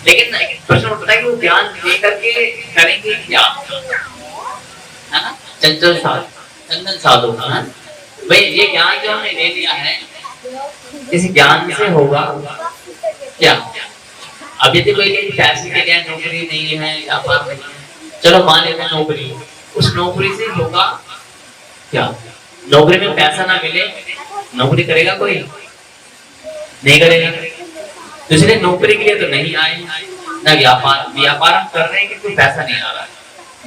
S1: लेकिन प्रश्न उठता है कि वो ज्ञान लेकर के करेंगे क्या, है ना? चंदन साधु, भाई ये ज्ञान जो हमने ले लिया है, इस ज्ञान से होगा क्या? अब यदि कोई पैसे के लिए नौकरी नहीं है, व्यापार नहीं है, चलो मान लेते हैं नौकरी, उस नौकरी से होगा क्या? नौकरी में पैसा ना मिले, नौकरी करेगा कोई? नहीं करेगा। तो इसलिए नौकरी के लिए तो नहीं आए ना, व्यापार हम कर रहे हैं कि कोई पैसा नहीं आ रहा,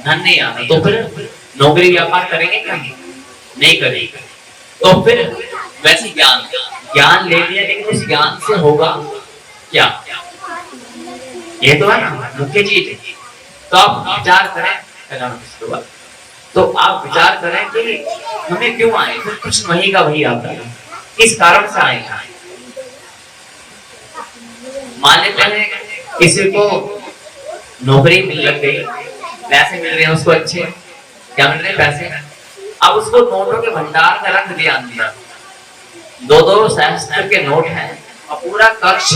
S1: धन नहीं आ रहा, तो फिर नौकरी व्यापार करेंगे क्या? नहीं करेंगे। तो फिर वैसे ज्ञान ले लिया, लेकिन उस ज्ञान से होगा क्या? ये तो है ना मुख्य चीज। तो आप विचार करें, तो आप विचार करें कि हमें क्यों आए, फिर कुछ वही का वही आता है, किस कारण से आए। मान लेते हैं किसी को नौकरी लग गई, पैसे मिल रहे हैं उसको, अच्छे क्या मिल रहे हैं पैसे, अब उसको नोटों के भंडार में रख दिया अंदर, 2-2 सहस्त्र के नोट हैं और पूरा कक्ष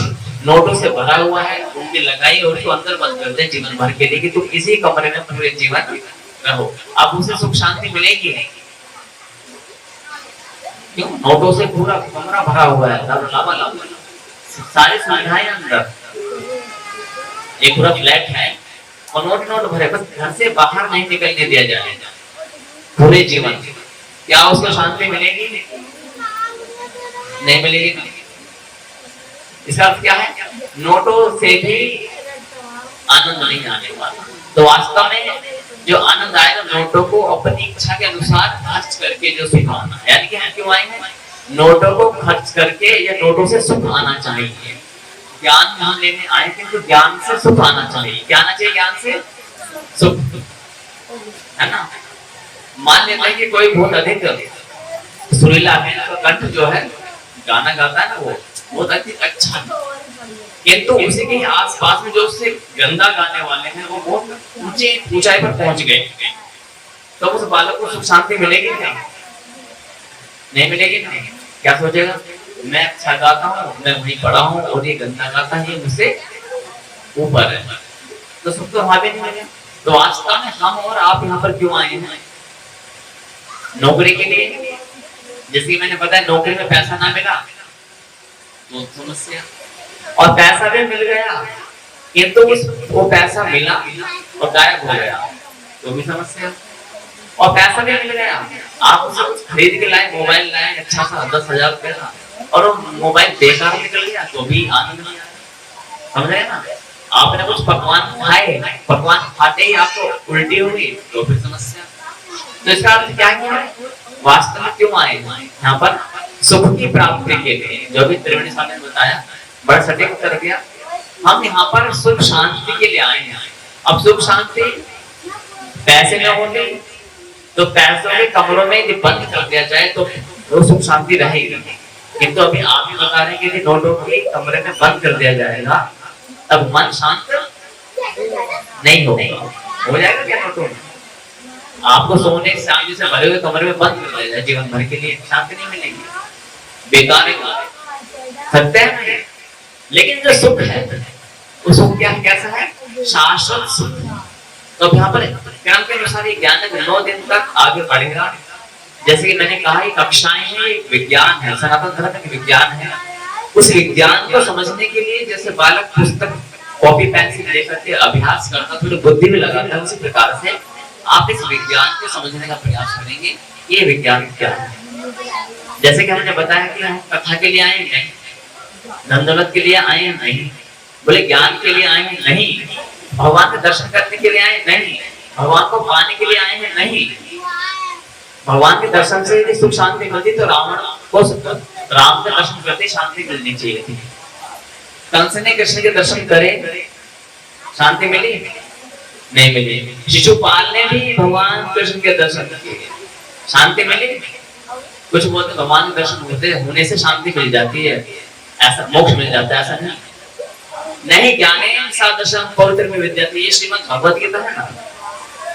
S1: नोटों से भरा हुआ है, उनकी लगाई और उसको अंदर बंद कर दे जीवन भर के लिए कि तुम इसी कमरे में पूरे जीवन रहो। अब उसे सुख शांति मिलेगी? क्यों? नोटों से पूरा कमरा भरा हुआ है, सारी सुविधाएं अंदर, एक पूरा फ्लैट है और नोट भरे, बस घर से बाहर नहीं निकलने दिया जाएगा पूरे जीवन। क्या उसको शांति मिलेगी? नहीं मिलेगी। इसका अर्थ क्या है? नोटों से भी आनंद नहीं आने वाला। तो वास्तव में जो आनंद आएगा नोटों को अपनी इच्छा के अनुसार खर्च करके जो सुख आना, यानी कि हम क्यों आए हैं? नोटों को खर्च करके या नोटों से सुख आना चाहिए। ज्ञान यहाँ लेने आए थे तो ज्ञान से सुख आना चाहिए। क्या आना चाहिए? ज्ञान से सुख, है ना। मान लेते हैं कि कोई बहुत अधिक सुरीला है, तो कंठ जो है गाना गाता है ना, वो बहुत अच्छा है। किंतु उसी के आस पास में जो उससे गंदा गाने वाले हैं वो बहुत ऊंचे ऊंचाई पर पहुंच गए, तो उस बालक को सुख शांति मिलेगी क्या? नहीं मिलेगी ना। क्या सोचेगा, मैं अच्छा गाता हूँ, मैं वहीं पढ़ा हूँ, और ये गंदा गाता है, ये मुझसे ऊपर है, तो सुख तो वहां भी नहीं मिलेगा। तो वास्तव में हम और आप यहाँ पर क्यों आए हैं? नौकरी के लिए। जैसे मैंने बताया, नौकरी में पैसा ना मिला तो समस्या, और पैसा भी मिल गया किंतु वो पैसा मिला और गायब हो गया तो भी समस्या। और पैसा भी मिल गया, आप उसे कुछ खरीद के लाए, मोबाइल लाए अच्छा सा 10,000 रुपए का, और वो मोबाइल बेकार निकल गया तो भी आनंद नहीं आया। समझ रहे ना? आपने कुछ पकवान खाए, पकवान खाते ही आपको उल्टी हुई तो फिर समस्या। तो इसका अर्थ क्या है? वास्तव में क्यों आए यहाँ पर? सुख की प्राप्ति के लिए। जो भी त्रिवेणी स्वामी ने बताया बड़ा सटीक उत्तर दिया। हम यहाँ पर सुख शांति के लिए आए हैं। अब सुख शांति पैसे में होगी तो पैसों के कमरों में यदि बंद कर दिया जाए तो वो सुख शांति रहेगी, किंतु अभी आप ही बता रहे हैं कि नोटों के कमरे में बंद कर दिया जाएगा तब मन शांत नहीं होगा। हो जाएगा क्या नोटों में? आपको सोने चांदी से भरे हुए कमरे में बंद कर दिया जाए जीवन भर के लिए, शांति नहीं मिलेगी, बेकार है, सत्य है ना। लेकिन जो सुख है वो सुख क्या कैसा है? शाश्वत सुख। तो यहाँ पर क्रम के अनुसार ये ज्ञान 9 दिन तक आगे बढ़ेगा। जैसे कि मैंने कहा, ये कक्षाएं हैं, एक विज्ञान है, सनातन धर्म एक विज्ञान है। उस विज्ञान को समझने के लिए जैसे बालक पुस्तक कॉपी पेंसिल लेकर के अभ्यास करता, थोड़ी बुद्धि भी लगाता है, उसी प्रकार से आप इस विज्ञान को समझने का प्रयास करेंगे। ये विज्ञान क्या है? जैसे कि हमने बताया कि हम कथा के लिए आए नहीं, धन दौलत के लिए आए नहीं, बोले ज्ञान के लिए आए नहीं, भगवान के दर्शन करने के लिए आए नहीं, भगवान को पाने के लिए आए हैं नहीं। भगवान के दर्शन से यदि सुख शांति मिलती तो रावण को राम के दर्शन करते शांति मिलनी चाहिए थी। कंस ने कृष्ण के दर्शन करे, शांति मिली? नहीं मिली। शिशुपाल ने भी भगवान कृष्ण के दर्शन किए, शांति मिली? कुछ बोलते भगवान के दर्शन होने से शांति मिल जाती है, ऐसा मोक्ष मिल जाता है, ऐसा नहीं। ज्ञानेन सा दशम पवित्र में विद्यते, ये श्रीमद् भगवत गीता है ना।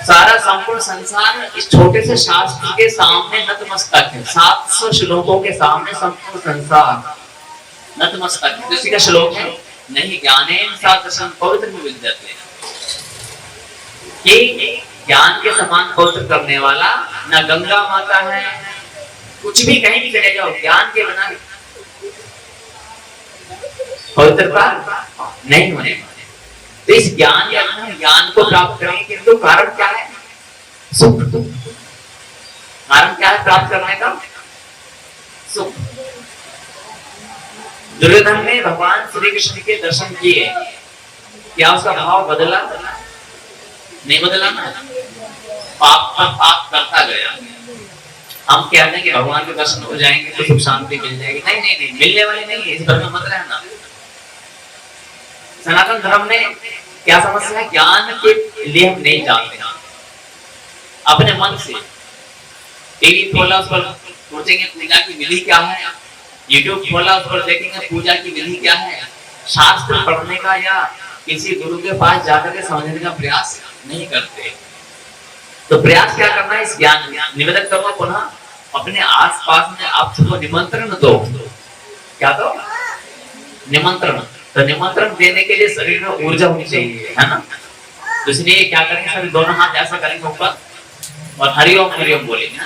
S1: सारा संपूर्ण संसार इस छोटे से शास्त्र के सामने नतमस्तक है। 700 श्लोकों के सामने संपूर्ण संसार नतमस्तक है। किसी का श्लोक है नहीं, ज्ञानेन सा दशम पवित्र में विद्यते, कि ज्ञान के समान पवित्र करने वाला न गंगा माता है, कुछ भी कहीं भी चले जाओ, ज्ञान के बिना पवित्रता नहीं होने। तो इस ज्ञान को प्राप्त करेंगे, किंतु कारण क्या है? सुख। कारण क्या है प्राप्त करने का? सुख। दुर्योधन ने भगवान श्री कृष्ण के दर्शन किए, क्या उसका भाव बदला? नहीं बदला ना, पाप पर पाप करता गया। हम कहते हैं कि भगवान के दर्शन हो जाएंगे तो सुख शांति मिल जाएगी। नहीं नहीं नहीं, मिलने वाली नहीं है, इस पर मत रहना। सनातन धर्म में क्या समस्या है? ज्ञान के लिए हम नहीं जानते। अपने मन से टीवी खोला, उस पर सोचेंगे पूजा की विधि क्या है, यूट्यूब खोला, उस पर देखेंगे पूजा की विधि क्या है। शास्त्र पढ़ने का या किसी गुरु के पास जाकर के समझने का प्रयास नहीं करते। तो प्रयास क्या करना है? इस ज्ञान निवेदन करो पुनः अपने आसपास में आप सबको निमंत्रण दो। क्या दो? निमंत्रण। तो निमंत्रण देने के लिए शरीर में ऊर्जा होनी चाहिए, है ना? तो इसलिए क्या करेंगे, सभी दोनों हाथ ऐसा करेंगे ऊपर और हरिओम हरिओम बोलेंगे।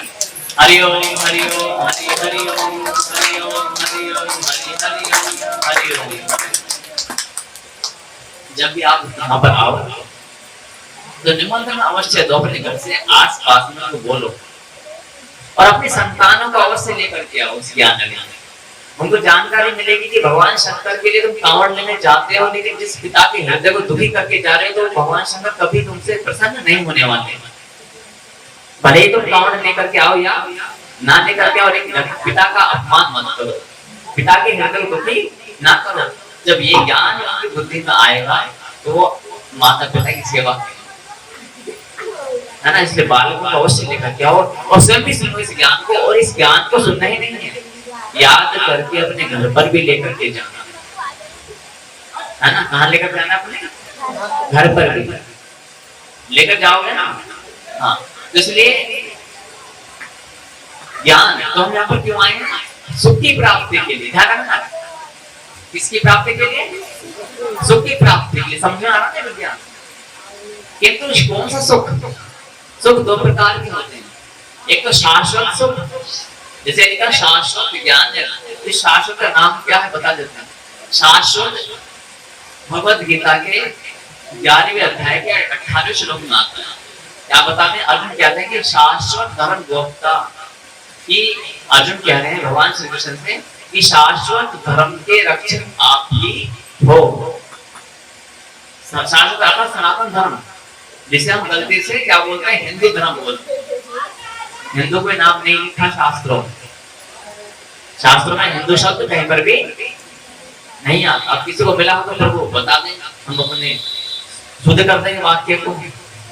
S1: हरिओम हरिओम हरि हरिओम हरिओम हरिओम हरि हरिओम हरिओम। जब भी आप यहाँ पर आओ तो निमंत्रण अवश्य दो, अपने घर से आस पास में तो बोलो, और अपने संतानों को अवश्य लेकर के आओ उस ज्ञान में। उनको जानकारी मिलेगी कि भगवान शंकर के लिए तुम कांवड़ लेने जाते हो, लेकिन जिस पिता के हृदय को दुखी करके जा रहे हो तो भगवान शंकर कभी तुमसे प्रसन्न नहीं होने वाले। भले ही तुम कांवड़ लेकर के आओ या ना लेकर के आओ, लेकिन पिता का अपमान मत करो, पिता के हृदय को दुखी ना करो। जब ये ज्ञान उनकी बुद्धि में आएगा तो वो माता पिता की सेवा है ना। इसलिए बालकों को अवश्य लेकर के आओ और स्वयं भी सुनो इस ज्ञान को, और इस ज्ञान को सुनना ही नहीं है, याद करके अपने घर पर भी लेकर के जाना है ना। कहाँ लेकर जाना? अपने घर पर भी लेकर जाओगे ना। हाँ, इसलिए ज्ञान तो हम यहाँ पर क्यों आए हैं? सुख की प्राप्ति के लिए। ध्यान रखना, किसकी प्राप्ति के लिए? सुख की प्राप्ति के लिए। समझ में आ रहा है विज्ञान? किंतु कौन सा सुख? सुख दो प्रकार के होते हैं। एक तो शाश्वत सुख, जैसे इनका शाश्वत ज्ञान है। इस शाश्वत का नाम क्या है बता देते हैं। शाश्वत भगवद गीता के 11वें अध्याय के 18वें श्लोक में आता है। क्या बताते हैं? अर्जुन कहते हैं कि शाश्वत धर्म गोप्ता, कि अर्जुन कह रहे हैं भगवान श्री कृष्ण से कि शाश्वत धर्म के रक्षक आप ही हो। शाश्वत अर्थात सनातन धर्म, जिसे हम गलती से क्या बोलते हैं? हिंदू धर्म बोलते हैं। हिंदू कोई नाम नहीं लिखा शास्त्रों में हिंदू शब्द कहीं पर भी नहीं आता। अब किसी को मिला हो तो प्रभु बता दें, हम अपने शुद्ध कर देंगे वाक्य को।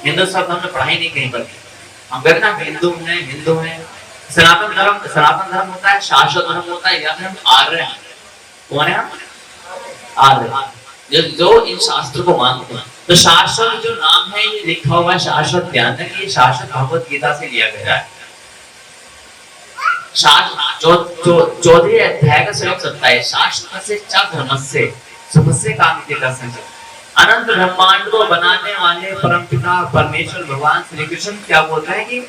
S1: हिंदू शब्द हमने पढ़ा ही नहीं कहीं पर। हम कहते हैं हिंदू है। सनातन धर्म होता है, शाश्वत धर्म होता है, या फिर हम आर्य हैं। कौन है हम? आर्य, जो इन शास्त्र को मानते हैं। तो शाश्वत जो नाम है ये लिखा हुआ है शाश्वत ज्ञान है, ये शाश्वत भगवत गीता से लिया गया है। चौथे अध्याय का श्लोक 27, शाश्वत से च धर्मस्य सुखस्य कामिते संजय। अनंत ब्रह्मांड को बनाने वाले परमपिता परमेश्वर भगवान श्री कृष्ण क्या बोलते हैं कि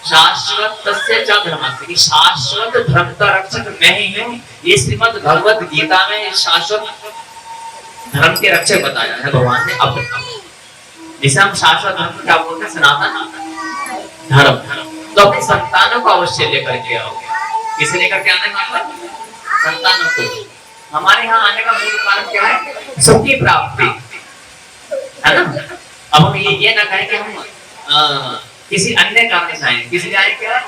S1: शाश्वत तस्य च धर्मस्य, कि शाश्वत धर्म का रक्षक मैं ही हूँ। ये श्रीमद् भगवत गीता में शाश्वत धर्म के रक्षक बताया है भगवान ने अपने। जिसे हम शाश्वत धर्म क्या बोलते हैं? सनातन धर्म। तो अपने संतानों को अवश्य लेकर के आओगे। किसे लेकर के आने का? संतानों को। हमारे यहाँ आने का मूल कारण क्या है? सुख की प्राप्ति, है ना। अब हम ये ना कहें कि हम किसी अन्य कारण से आए, किसी आए क्या?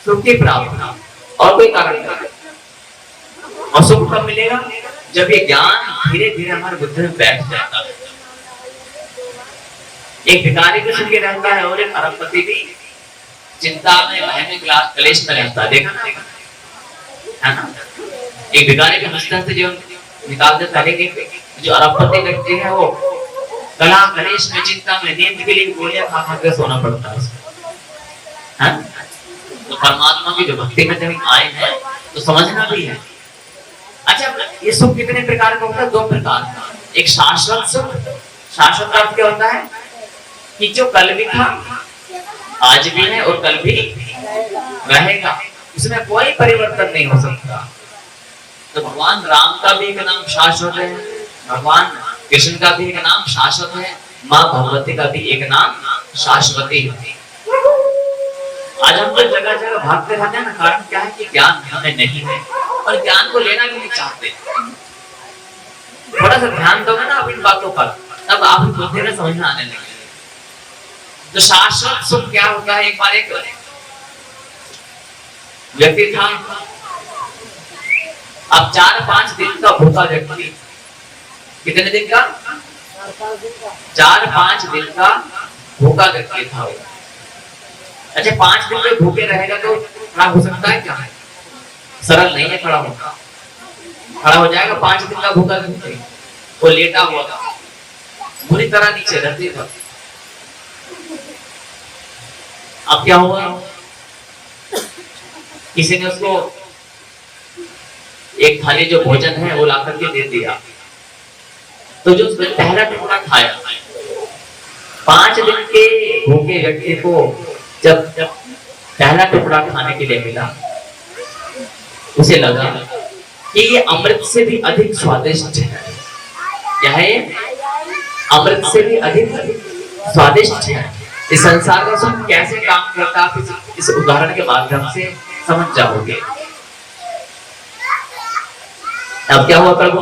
S1: सुख की प्राप्ति, और कोई कारण नहीं। और सुख कब मिलेगा? जब ये ज्ञान धीरे धीरे हमारे बुद्धि में बैठ जाता है। एक भिखारी भी सुखी रहता है और एक अरबपति भी चिंता में, भय में, क्लेश में रहता है। देखा ना, है ना। एक भिखारी भी हंसते हंसते जीवन निकाल देता है, जो अरबपति व्यक्ति है वो कला क्लेश में, चिंता में, नींद के लिए गोलियां खा खा के सोना पड़ता है उसको, है। तो परमात्मा की जो भक्ति में जब आए हैं तो समझना भी है। अच्छा, ये सुख कितने प्रकार का होता है? 2 प्रकार का। एक शाश्वत सुख। शाश्वत अर्थ क्या होता है? कि जो कल भी था, आज भी है और कल भी रहेगा, उसमें कोई परिवर्तन नहीं हो सकता। तो भगवान राम का भी एक नाम शाश्वत है, भगवान कृष्ण का भी एक नाम शाश्वत है, माँ भगवती का भी एक नाम शाश्वती है। आज हम लोग जगह जगह भागते रहते हैं ना, कारण क्या है? कि ज्ञान हमें नहीं है और ज्ञान को लेना भी नहीं चाहते। थोड़ा सा ध्यान दोगे ना अब इन बातों पर, तब आप बुद्धि में समझ में आने लगेगा। तो शाश्वत सुख क्या होता है? एक बार एक व्यक्ति था, अब 4-5 दिन का भूखा व्यक्ति। कितने दिन का? 4-5 दिन का भूखा व्यक्ति था। अच्छा, 5 दिन में भूखे रहेगा तो खड़ा हो सकता है क्या? सरल नहीं है खड़ा होगा। खड़ा हो जाएगा? 5 दिन का भूखा व्यक्ति वो लेटा हुआ था, बुरी तरह नीचे धरती पर। अब क्या हुआ? किसी ने उसको एक थाली जो भोजन है वो लाकर के दे दिया। तो जो उसने पहला टुकड़ा खाया, 5 दिन के भूखे व्यक्ति को जब पहला टुकड़ा खाने के लिए मिला, उसे लगा कि ये अमृत से भी अधिक स्वादिष्ट है। क्या है? अमृत से भी अधिक स्वादिष्ट है। इस संसार का सुख कैसे काम करता है आप इस उदाहरण के माध्यम से समझ जाओगे। अब क्या हुआ प्रभु?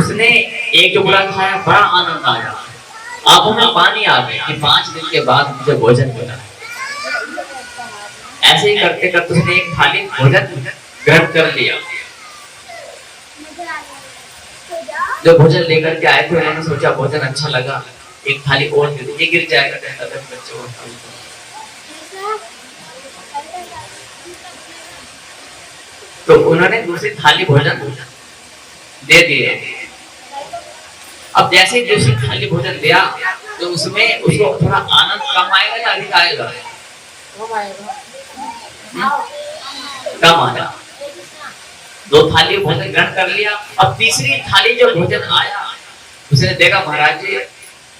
S1: उसने एक टुकड़ा खाया, बड़ा आनंद आया, आंखों में पानी आ गया कि 5 दिन के बाद मुझे भोजन मिला। ऐसे ही करते करते उसने एक थाली भोजन ग्रहण कर लिया। जो भोजन लेकर के आए थे उन्होंने सोचा भोजन अच्छा लगा, एक थाली और दे दीजिए, गिर जाएगा बच्चों। तो उन्होंने दूसरी थाली भोजन दे दिए। अब जैसे दूसरी थाली भोजन दिया तो उसमें उसको थोड़ा आनंद कम आएगा या अधिक आएगा? कम आया। 2 थाली भोजन ग्रहण कर लिया। अब तीसरी थाली जो भोजन आया उसने देखा महाराज जी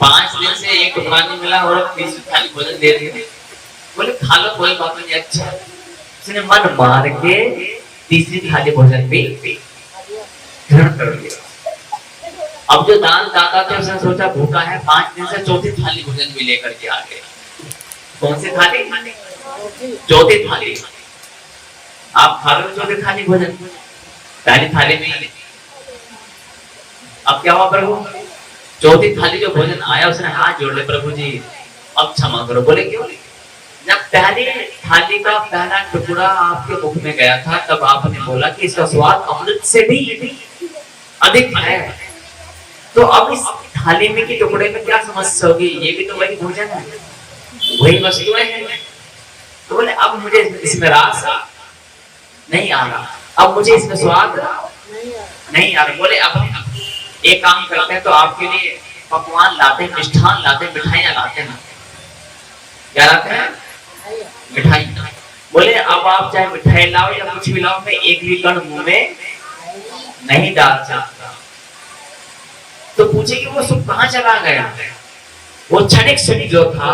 S1: 5 दिन से एक टुकड़ा नहीं मिला और तीसरी थाली भोजन दे दिए। बोले खा लो कोई बात नहीं। अच्छा, उसने मन मार के तीसरी थाली भोजन भी ग्रहण कर लिया। अब जो दान दाता थे उसने सोचा भूखा है 5 दिन से चौथी थाली भोजन भी लेकर के आ गए। कौन सी थाली? चौथी थाली। आप खा रहे हो चौथी थाली भोजन, पहली थाली में। अब क्या हुआ प्रभु? चौथी थाली जो भोजन आया उसने हाथ जोड़ ले, प्रभु जी अब क्षमा करो। बोले क्यों? जब पहली थाली का पहला टुकड़ा आपके मुख में गया था तब आपने बोला कि इसका स्वाद अमृत से भी अधिक है, तो अब इस थाली में की टुकड़े में क्या समस्या होगी? ये भी तो वही भोजन है, वही वस्तुएं हैं। तो बोले अब मुझे इसमें रस नहीं आ रहा, अब मुझे इसमें स्वाद नहीं आ रहा। बोले अब एक काम करते हैं, तो आपके लिए पकवान लाते हैं, मिष्ठान लाते हैं, मिठाइयां लाते हैं। क्या लाते हैं? मिठाई। बोले अब आप चाहे मिठाई लाओ या कुछ भी लाओ, मैं एक भी कण मुंह में नहीं डाल सकता। तो पूछे कि वो सुख कहाँ चला गया? वो क्षणिक सुख जो था,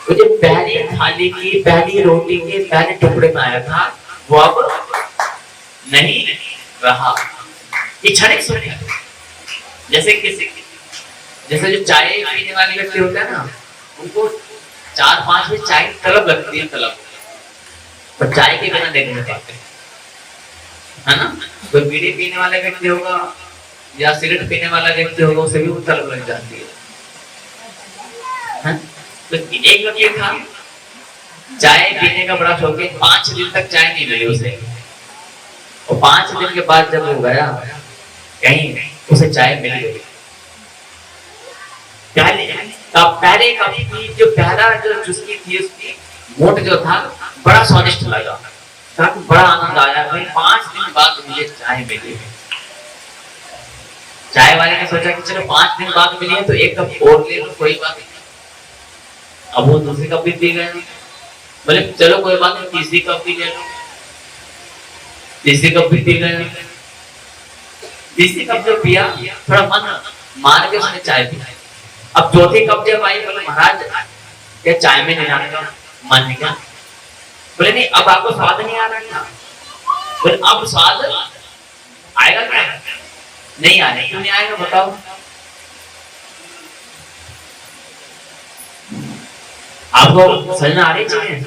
S1: वो जो पहली थाली की पहली रोटी के पहले टुकड़े में आया था, वो अब नहीं रहा। ये क्षणिक सुख है। जैसे जो चाय पीने वाले व्यक्ति होते हैं ना, उनको 4-5 में चाय तलब लगती है, तलब, पर चाय के बिना देख नहीं पाते, है ना? कोई बीड़ी पीने वाला व्यक्ति होगा या सिगरेट पीने वाला व्यक्ति होगा, उसे भी तलब लग जाती है। तो एक व्यक्ति था चाय पीने का बड़ा शौकीन, 5 दिन तक चाय नहीं मिली उसे, और 5 दिन के बाद जब वो गया कहीं, उसे चाय मिल गई। पहले कभी भी जो पहला जो चुस्की थी उसकी मोट जो था बड़ा स्वादिष्ट लगा, बड़ा आनंद आया। 5 दिन बाद मुझे चाय मिली। चाय वाले ने सोचा कि चलो 5 दिन बाद मिली है तो एक कप और ले लो, कोई बात नहीं। अब वो दूसरी कप भी पी गए। बोले चलो कोई बात नहीं, तीसरी कप भी ले लो, तीसरी कप भी पी गए। तीसरी कप जो पिया, थोड़ा मन मार के उसने चाय पी। अब चौथी कप जब आई, बोले महाराज क्या चाय में नहीं आने का मन नहीं? क्या? बोले नहीं, अब आपको स्वाद नहीं आ रहा क्या? बोले अब स्वाद आएगा क्या? नहीं आने। क्यों नहीं आएगा बताओ? आपको समझ में आ रही चीजें?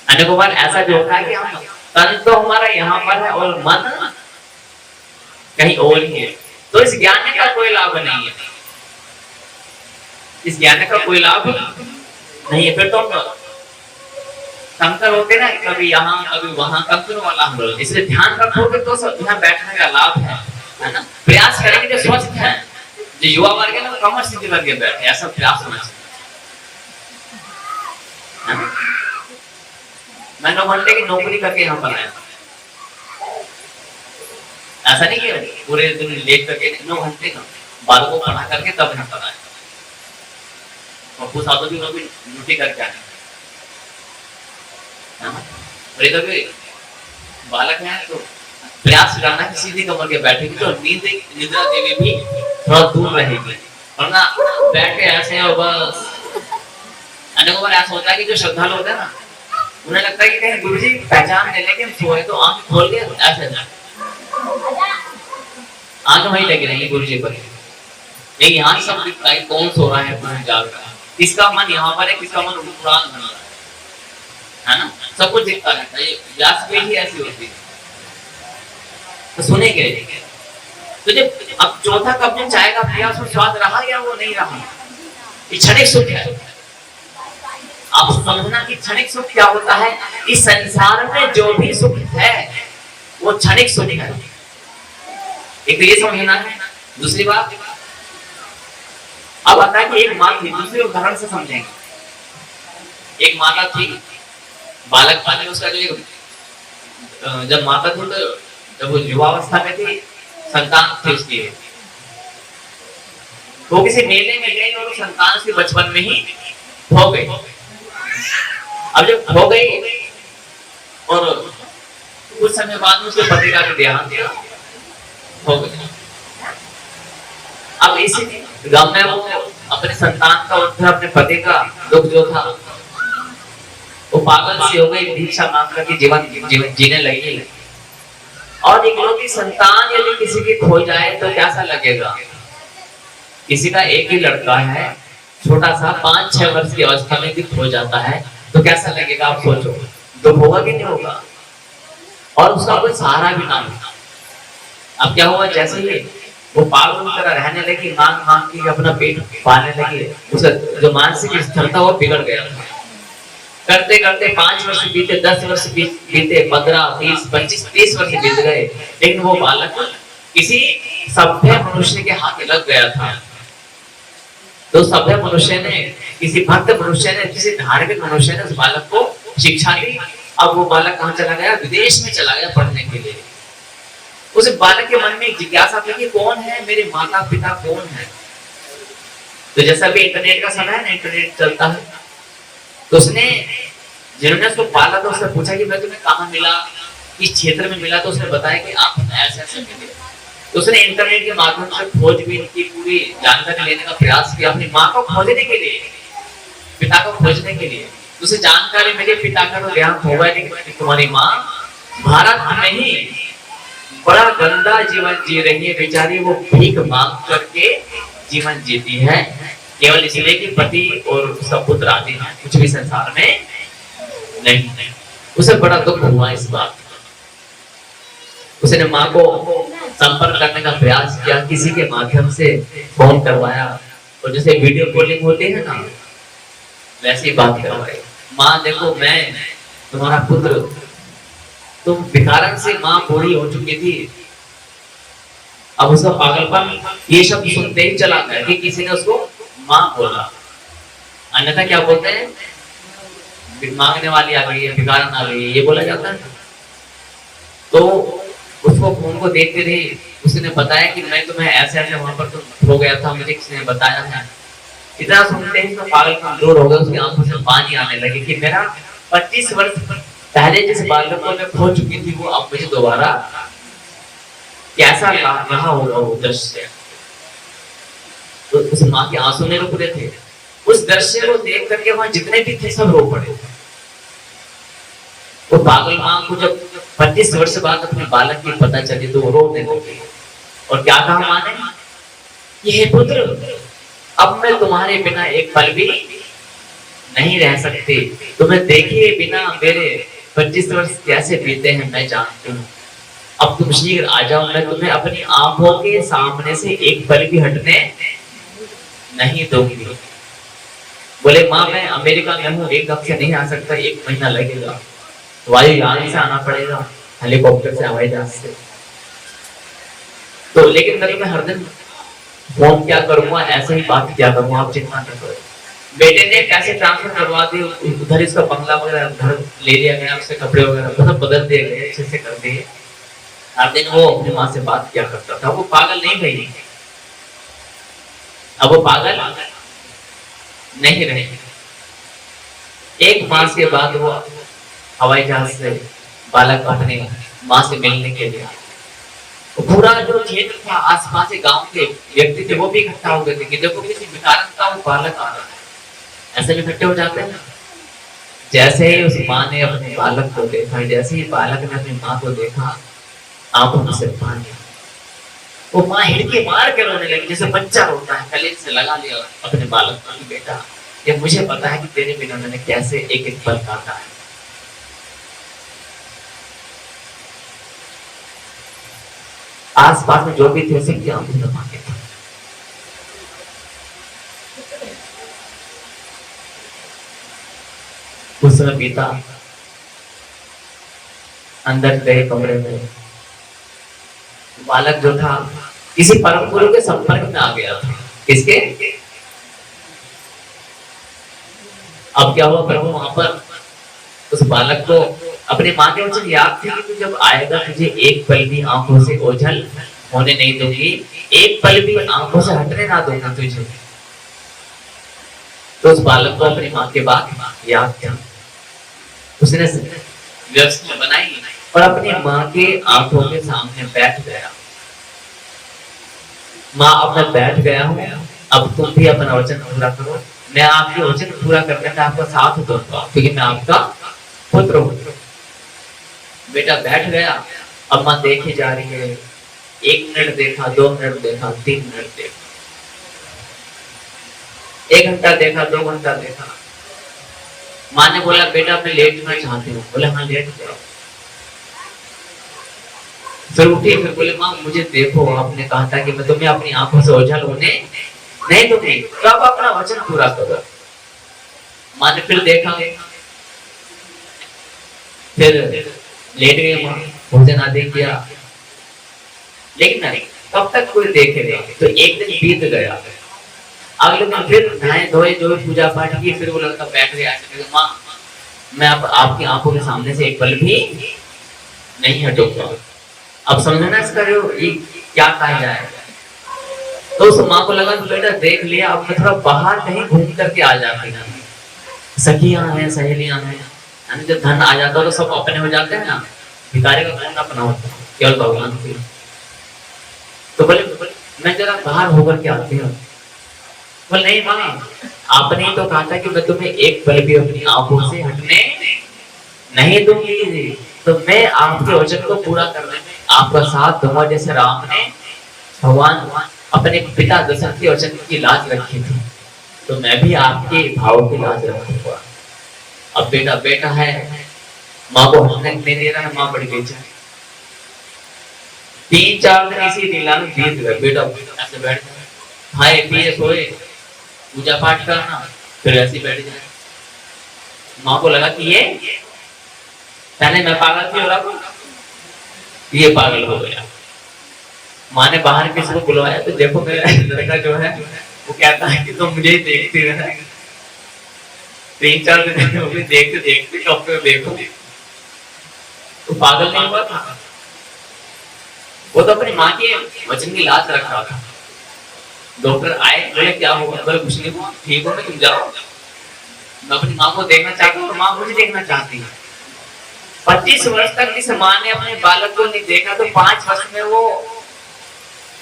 S1: अनेकों बार ऐसा जो होता है कि हम तन तो हमारा यहाँ पर है और मन कहीं और ही है, तो इस ज्ञान का कोई लाभ नहीं है। इस ज्ञान का कोई लाभ नहीं है। फिर तो हम कंकर होते ना, कभी यहाँ कभी वहां, कंकरों वाला हम लोग। इसलिए ध्यान रखोगे तो सब यहाँ बैठने का लाभ है ना? प्रयास करेंगे जो स्वस्थ है, जो युवा वर्ग है ना, वो कमर सीधी करके बैठे, ऐसा प्रयास होना चाहिए। मैं 9 घंटे की नौकरी करके यहाँ पर आया, ऐसा नहीं कि पूरे दिन लेट करके, 9 घंटे का बालों को पढ़ा करके तब यहाँ पर आया। पप्पू साधु भी ड्यूटी करके आए, कभी बालक है तो प्रयास करना कि सीधी कमर के बैठेगी तो निद्रा देवी भी थोड़ा दूर रहेगी, वरना बैठ के ऐसे और बस। अनेकों बार ऐसा होता है कि जो श्रद्धालु होते हैं ना, उन्हें लगता है कि कहीं गुरुजी पहचान ले लेंगे, हम सोए तो आंख खोल के ऐसे आंख वहीं लगी रहेंगे गुरुजी पर, लेकिन यहाँ सब दिखता है कौन सो रहा है, कौन जाग रहा है, किसका मन यहाँ पर है, किसका मन कुरान बना रहा है ना? सब कुछ दिखता रहता है। व्यास पीढ़ी ऐसी होती है, तो सुनेंगे। तो जब अब चौथा कप में चाय का पिया, उसमें स्वाद रहा या वो नहीं रहा? ये क्षणिक सुख है। आप समझना कि क्षणिक सुख क्या होता है। इस संसार में जो भी सुख है वो क्षणिक सुख है। एक तो ये समझना है। दूसरी बात, अब आता है कि एक माँ थी, दूसरे उदाहरण से समझेंगे। एक माता थी, बालक पाले उसका जो जब माता थी तो जब वो युवावस्था में थी, संतान थी उसकी, वो किसी मेले में गई और संतान उसके बचपन में ही हो गई। अब जब हो गई और कुछ समय बाद में उसके पति का भी देहांत हो गया। अब इसी गम में वो अपने संतान का और अपने पति का दुख जो था, वो पागल सी हो गई, भिक्षा मांग करके जीवन जीने लगी। और इकलौती संतान यदि किसी की खो जाए तो कैसा लगेगा? किसी का एक ही लड़का है, छोटा सा 5-6 वर्ष की अवस्था में भी खो जाता है तो कैसा लगेगा? आप सोचो, दुख होगा कि नहीं होगा? और उसका कोई सहारा भी ना हो। अब क्या हुआ, जैसे ही वो पागल की तरह रहने लगी, मांग मांग के अपना पेट पालने लगी, उसका जो मानसिक स्तर था वो बिगड़ गया। करते करते 5 वर्ष बीते, 10 वर्ष बीते, 15, 20, 25, 30 वर्ष बीत गए, लेकिन वो बालक किसी सभ्य मनुष्य के हाथ लग गया था। तो सभ्य मनुष्य ने, किसी भक्त मनुष्य ने, किसी धार्मिक मनुष्य ने उस बालक को शिक्षा दी। अब वो बालक कहाँ चला गया? विदेश में चला गया पढ़ने के लिए। उस बालक के मन में एक जिज्ञासा थी कि कौन है मेरे माता पिता, कौन है? तो जैसा भी इंटरनेट का समय है ना, इंटरनेट चलता है, तो उसने, जिन्होंने उसको पाला था, उसने पूछा कि मैं तुम्हें कहाँ मिला, किस क्षेत्र में मिला? तो उसने बताया कि आप ऐसे ऐसे मिले। तो उसने इंटरनेट के माध्यम से खोजबीन की, पूरी जानकारी लेने का प्रयास किया अपनी माँ को खोजने के लिए, पिता को खोजने के लिए। उसे जानकारी मिली पिता का तो देहांत हो गया, लेकिन तुम्हारी माँ भारत में ही बड़ा गंदा जीवन जी रही है बेचारी। वो भीख मांग करके जीवन जीती है, केवल इसलिए कि पति और उसका पुत्र आदि है, कुछ भी संसार में नहीं। उसे बड़ा दुख हुआ इस बात। उसने माँ को संपर्क करने का प्रयास किया, किसी के माध्यम से फोन करवाया, और जैसे वीडियो कॉलिंग होती है ना, वैसी बात करवाई। माँ देखो, मैं तुम्हारा पुत्र, तुम भिखारन से, माँ बूढ़ी हो चुकी थी। अब उसका पागलपन ये शब्द सुनते ही चला गया कि किसी ने उसको माँ बोला, अन्यथा क्या बोलते हैं? मांगने वाली आ गई है, भिखारन आ गई है, ये बोला जाता है। तो उसको फोन को देखते रहे, उसने बताया कि मैं तुम्हें ऐसे ऐसे वहां पर तुम हो गया था, मुझे किसी ने बताया था। इतना सुनते ही तो पागलपन दूर हो गया, उसकी आंखों से पानी आने लगे कि मेरा 25 वर्ष पहले जिस बालक को मैं खो चुकी थी, वो अब मुझे दोबारा कैसा रहा होगा वो दृश्य। तो उस माँ के आंसू नहीं रुक रहे थे। उस दृश्य को देख करके वहां जितने भी थे सब रो पड़े। वो पागल माँ को जब 25 वर्ष बाद अपने बालक की पता चली तो वो रोने लगी। और क्या कहा माँ ने? ये पुत्र, अब मैं तुम्हारे बिना एक पल भी नहीं रह सकती। तुम्हें देखे बिना मेरे 25 वर्ष कैसे बीते हैं मैं जानती हूँ। अब तुम शीघ्र आ जाओ, मैं तुम्हें अपनी आंखों के सामने से एक पल भी हटने नहीं दूंगी। बोले माँ, मैं अमेरिका में हूँ, एक हफ्ते नहीं आ सकता, 1 महीना लगेगा, वायुयान से आना पड़ेगा, हेलीकॉप्टर से, हवाई जहाज से। तो लेकिन मैं तुम्हें हर दिन फोन क्या करूंगा, ऐसे ही बात क्या करूंगा, आप चिंता न करो। बेटे ने पैसे ट्रांसफर करवा दिए, उधर इसका बंगला वगैरह घर ले लिया गया, उससे कपड़े वगैरह सब बदल दिए गए, अच्छे से कर दिए। हर दिन वो अपनी माँ से बात किया करता था। वो पागल नहीं रही, अब वो पागल नहीं रहे। 1 मास के बाद वो हवाई जहाज से बालक अपने माँ से मिलने के लिए, पूरा जो क्षेत्र था, आसपास के गांव के व्यक्ति थे, वो भी इकट्ठा हो गए थे कि देखो किसी भिखारन का वो बालक आ रहा है। ऐसे भी इकट्ठे हो जाते हैं। जैसे ही उस माँ ने अपने बालक को देखा, जैसे ही बालक ने अपनी माँ को देखा, आंखों में से पानी, वो माँ हिड़के मार के रोने लगी, जैसे बच्चा रोता है, गले से लगा लिया अपने बालक को। बेटा, ये मुझे पता है कि तेरे बिना मैंने कैसे एक एक पल काटा है। आसपास में जो भी थे सबकी आंखों में पानी था। कुछ समय बीता, अंदर गए कमरे में, बालक जो था किसी परम गुरु के संपर्क में आ गया था। किसके? अब क्या हुआ, प्रभु वहां पर उस बालक को अपनी माँ के वचन याद थे कि तू जब आएगा तुझे एक पल भी आंखों से ओझल होने नहीं दूंगी, एक पल भी आंखों से हटने ना दूंगा तुझे। तो उस बालक को अपनी माँ के बात याद था, उसने व्यवस्था बनाई और अपनी माँ के आंखों के सामने बैठ गया। माँ अब मैं बैठ गया हूँ, अब तुम भी अपना वचन पूरा करो, मैं आपके वचन पूरा करने में आपका साथ दूंगा क्योंकि मैं आपका पुत्र हूँ। बेटा बैठ गया, अब माँ देखी जा रही है, 1 मिनट देखा, 2 मिनट देखा, 3 मिनट देखा, 1 घंटा देखा, 2 घंटा देखा। माँ ने बोला बेटा मैं लेटना चाहती हूँ, बोले हाँ लेट जाओ। फिर उठी, फिर बोले माँ मुझे देखो, आपने कहा था कि मैं तुम्हें अपनी आंखों से ओझल होने नहीं दूंगी, तो आप अपना वचन पूरा करो। माँ ने फिर देखा, फिर लेट गए माँ, भोजन आदि किया, लेकिन नहीं कब तक कोई देखे नहीं। तो एक दिन बीत गया, अगले दिन फिर नहाए धोए जो पूजा पाठ की, फिर वो लड़का बैठ गया, माँ मैं अब आपकी आंखों के सामने से एक पल भी नहीं हटूंगा। अब समझना इसका जो ये क्या कहा जाए। तो उस माँ को लगा बेटा देख लिया, अब मैं थोड़ा बाहर कहीं घूम करके आ जाती है, सखियां हैं, सहेलियां हैं, जब धन आ जाता है तो सब अपने हो जाते हैं ना, भिखारी का कौन अपना होता है, केवल भगवान की। तो बोले मैं जरा बाहर होकर के आती हूँ। बोले नहीं माँ, आपने तो कहा था कि मैं तुम्हें एक पल भी अपनी आंखों से हटने नहीं दूंगी, तो मैं आपके वचन को पूरा करने में आपका साथ दूंगा। जैसे राम ने भगवान अपने पिता दशरथ के वचन की लाज रखी थी, तो मैं भी आपके भाव की लाज रखूंगा। अब बेटा बेटा है, माँ को हटने नहीं दे रहा है, माँ बड़ी बेचैन। 3-4 दिन इसी लीला में बीत गए। बेटा ऐसे बैठ गए, खाए पिए सोए, पूजा पाठ करना, फिर ऐसे बैठ जाए। माँ को लगा कि ये पहले मैं पागल थी और ये पागल हो गया। माँ ने बाहर किसी को बुलवाया, तो देखो मेरा लड़का जो है वो कहता है कि तुम मुझे ही देखते रहे। 3-4 दिन वो भी देखते देखते कब तक देखो, तो पागल नहीं हुआ था, वो तो अपनी माँ के वचन की लाज रख रहा था। डॉक्टर आए, बोले क्या हुआ, बोले कुछ नहीं हुआ, ठीक हो, तुम जाओ। मैं अपनी माँ को देखना चाहता हूँ, माँ मुझे देखना चाहती है। 25 वर्ष तक जिस माँ ने अपने बालक को नहीं देखा, तो 5 वर्ष में वो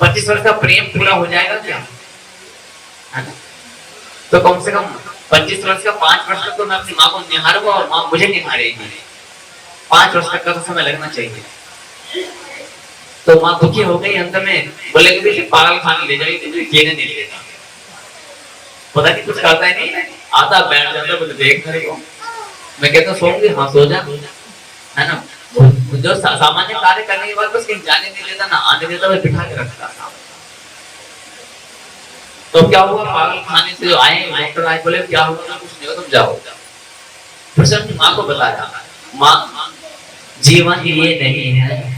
S1: 25 वर्ष का प्रेम पूरा हो जाएगा क्या? तो कम से कम 25 वर्ष का 5 वर्ष तक तो मैं अपनी माँ को निहारूंगा और माँ मुझे निहारेगी। 5 वर्ष तक का तो समय लगना चाहिए। तो माँ दुखी हो गई, अंत में बोले कि पागल खाने ले जाएगी, तुझे जेने नहीं लेगा। पता नहीं कुछ करता ही नहीं, आता बैठ जाता, बोले देख रही हो। मैं कहता सोऊंगी, हाँ सो जा, है ना। जो सामान्य कार्य करने के बाद बस कहीं जाने नहीं देता ना आने देता, वह बिठा के रखता था। तो क्या हुआ, पागल खाने से जो आए डॉक्टर आए, बोले क्या हुआ, कुछ नहीं हुआ, तुम जाओ। फिर से अपनी माँ को बताया, माँ जीवन ये नहीं है।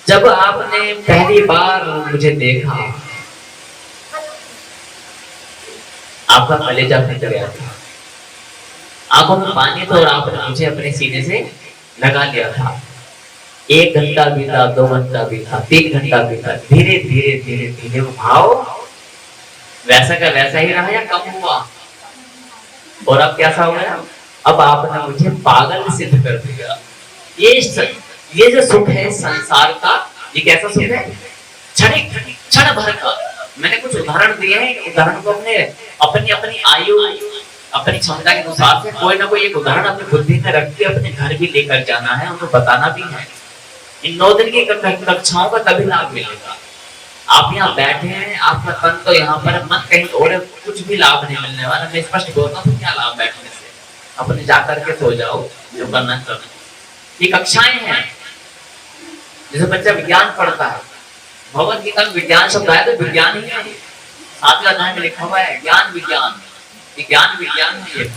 S1: जब आपने पहली बार मुझे देखा, आपका कलेजा फट गया था, आंखों में पानी था और आपने मुझे अपने सीने से लगा लिया था। 1 घंटा बीता, 2 घंटा बीता, 3 घंटा बीता, धीरे धीरे धीरे धीरे वो भाव वैसा का वैसा ही रहा या कम हुआ? और अब कैसा हो गया? अब आपने मुझे पागल सिद्ध कर दिया। ये जो सुख है संसार का, ये कैसा सुख है? क्षण भर का। मैंने कुछ उदाहरण दिए हैं, उदाहरण को अपनी अपनी आयु, अपनी क्षमता के अनुसार से कोई ना कोई एक उदाहरण अपनी बुद्धि में रख के अपने घर भी लेकर जाना है, उनको बताना भी है। इन 9 दिन की कक्षाओं का तभी लाभ मिलेगा। आप यहाँ बैठे हैं, आपका तन तो यहाँ पर, मन कहीं और, कुछ भी लाभ नहीं मिलने वाला। मैं स्पष्ट बोलता हूँ, क्या लाभ बैठने से? अपने जाकर के सो जाओ, जो करना करना। ये कक्षाएं हैं, जैसे बच्चा विज्ञान पढ़ता है, भगवत गीता में विज्ञान शब्द आया तो विज्ञान ही है। 7वें अध्याय में लिखा हुआ है ज्ञान विज्ञान, विज्ञान विज्ञान है ये।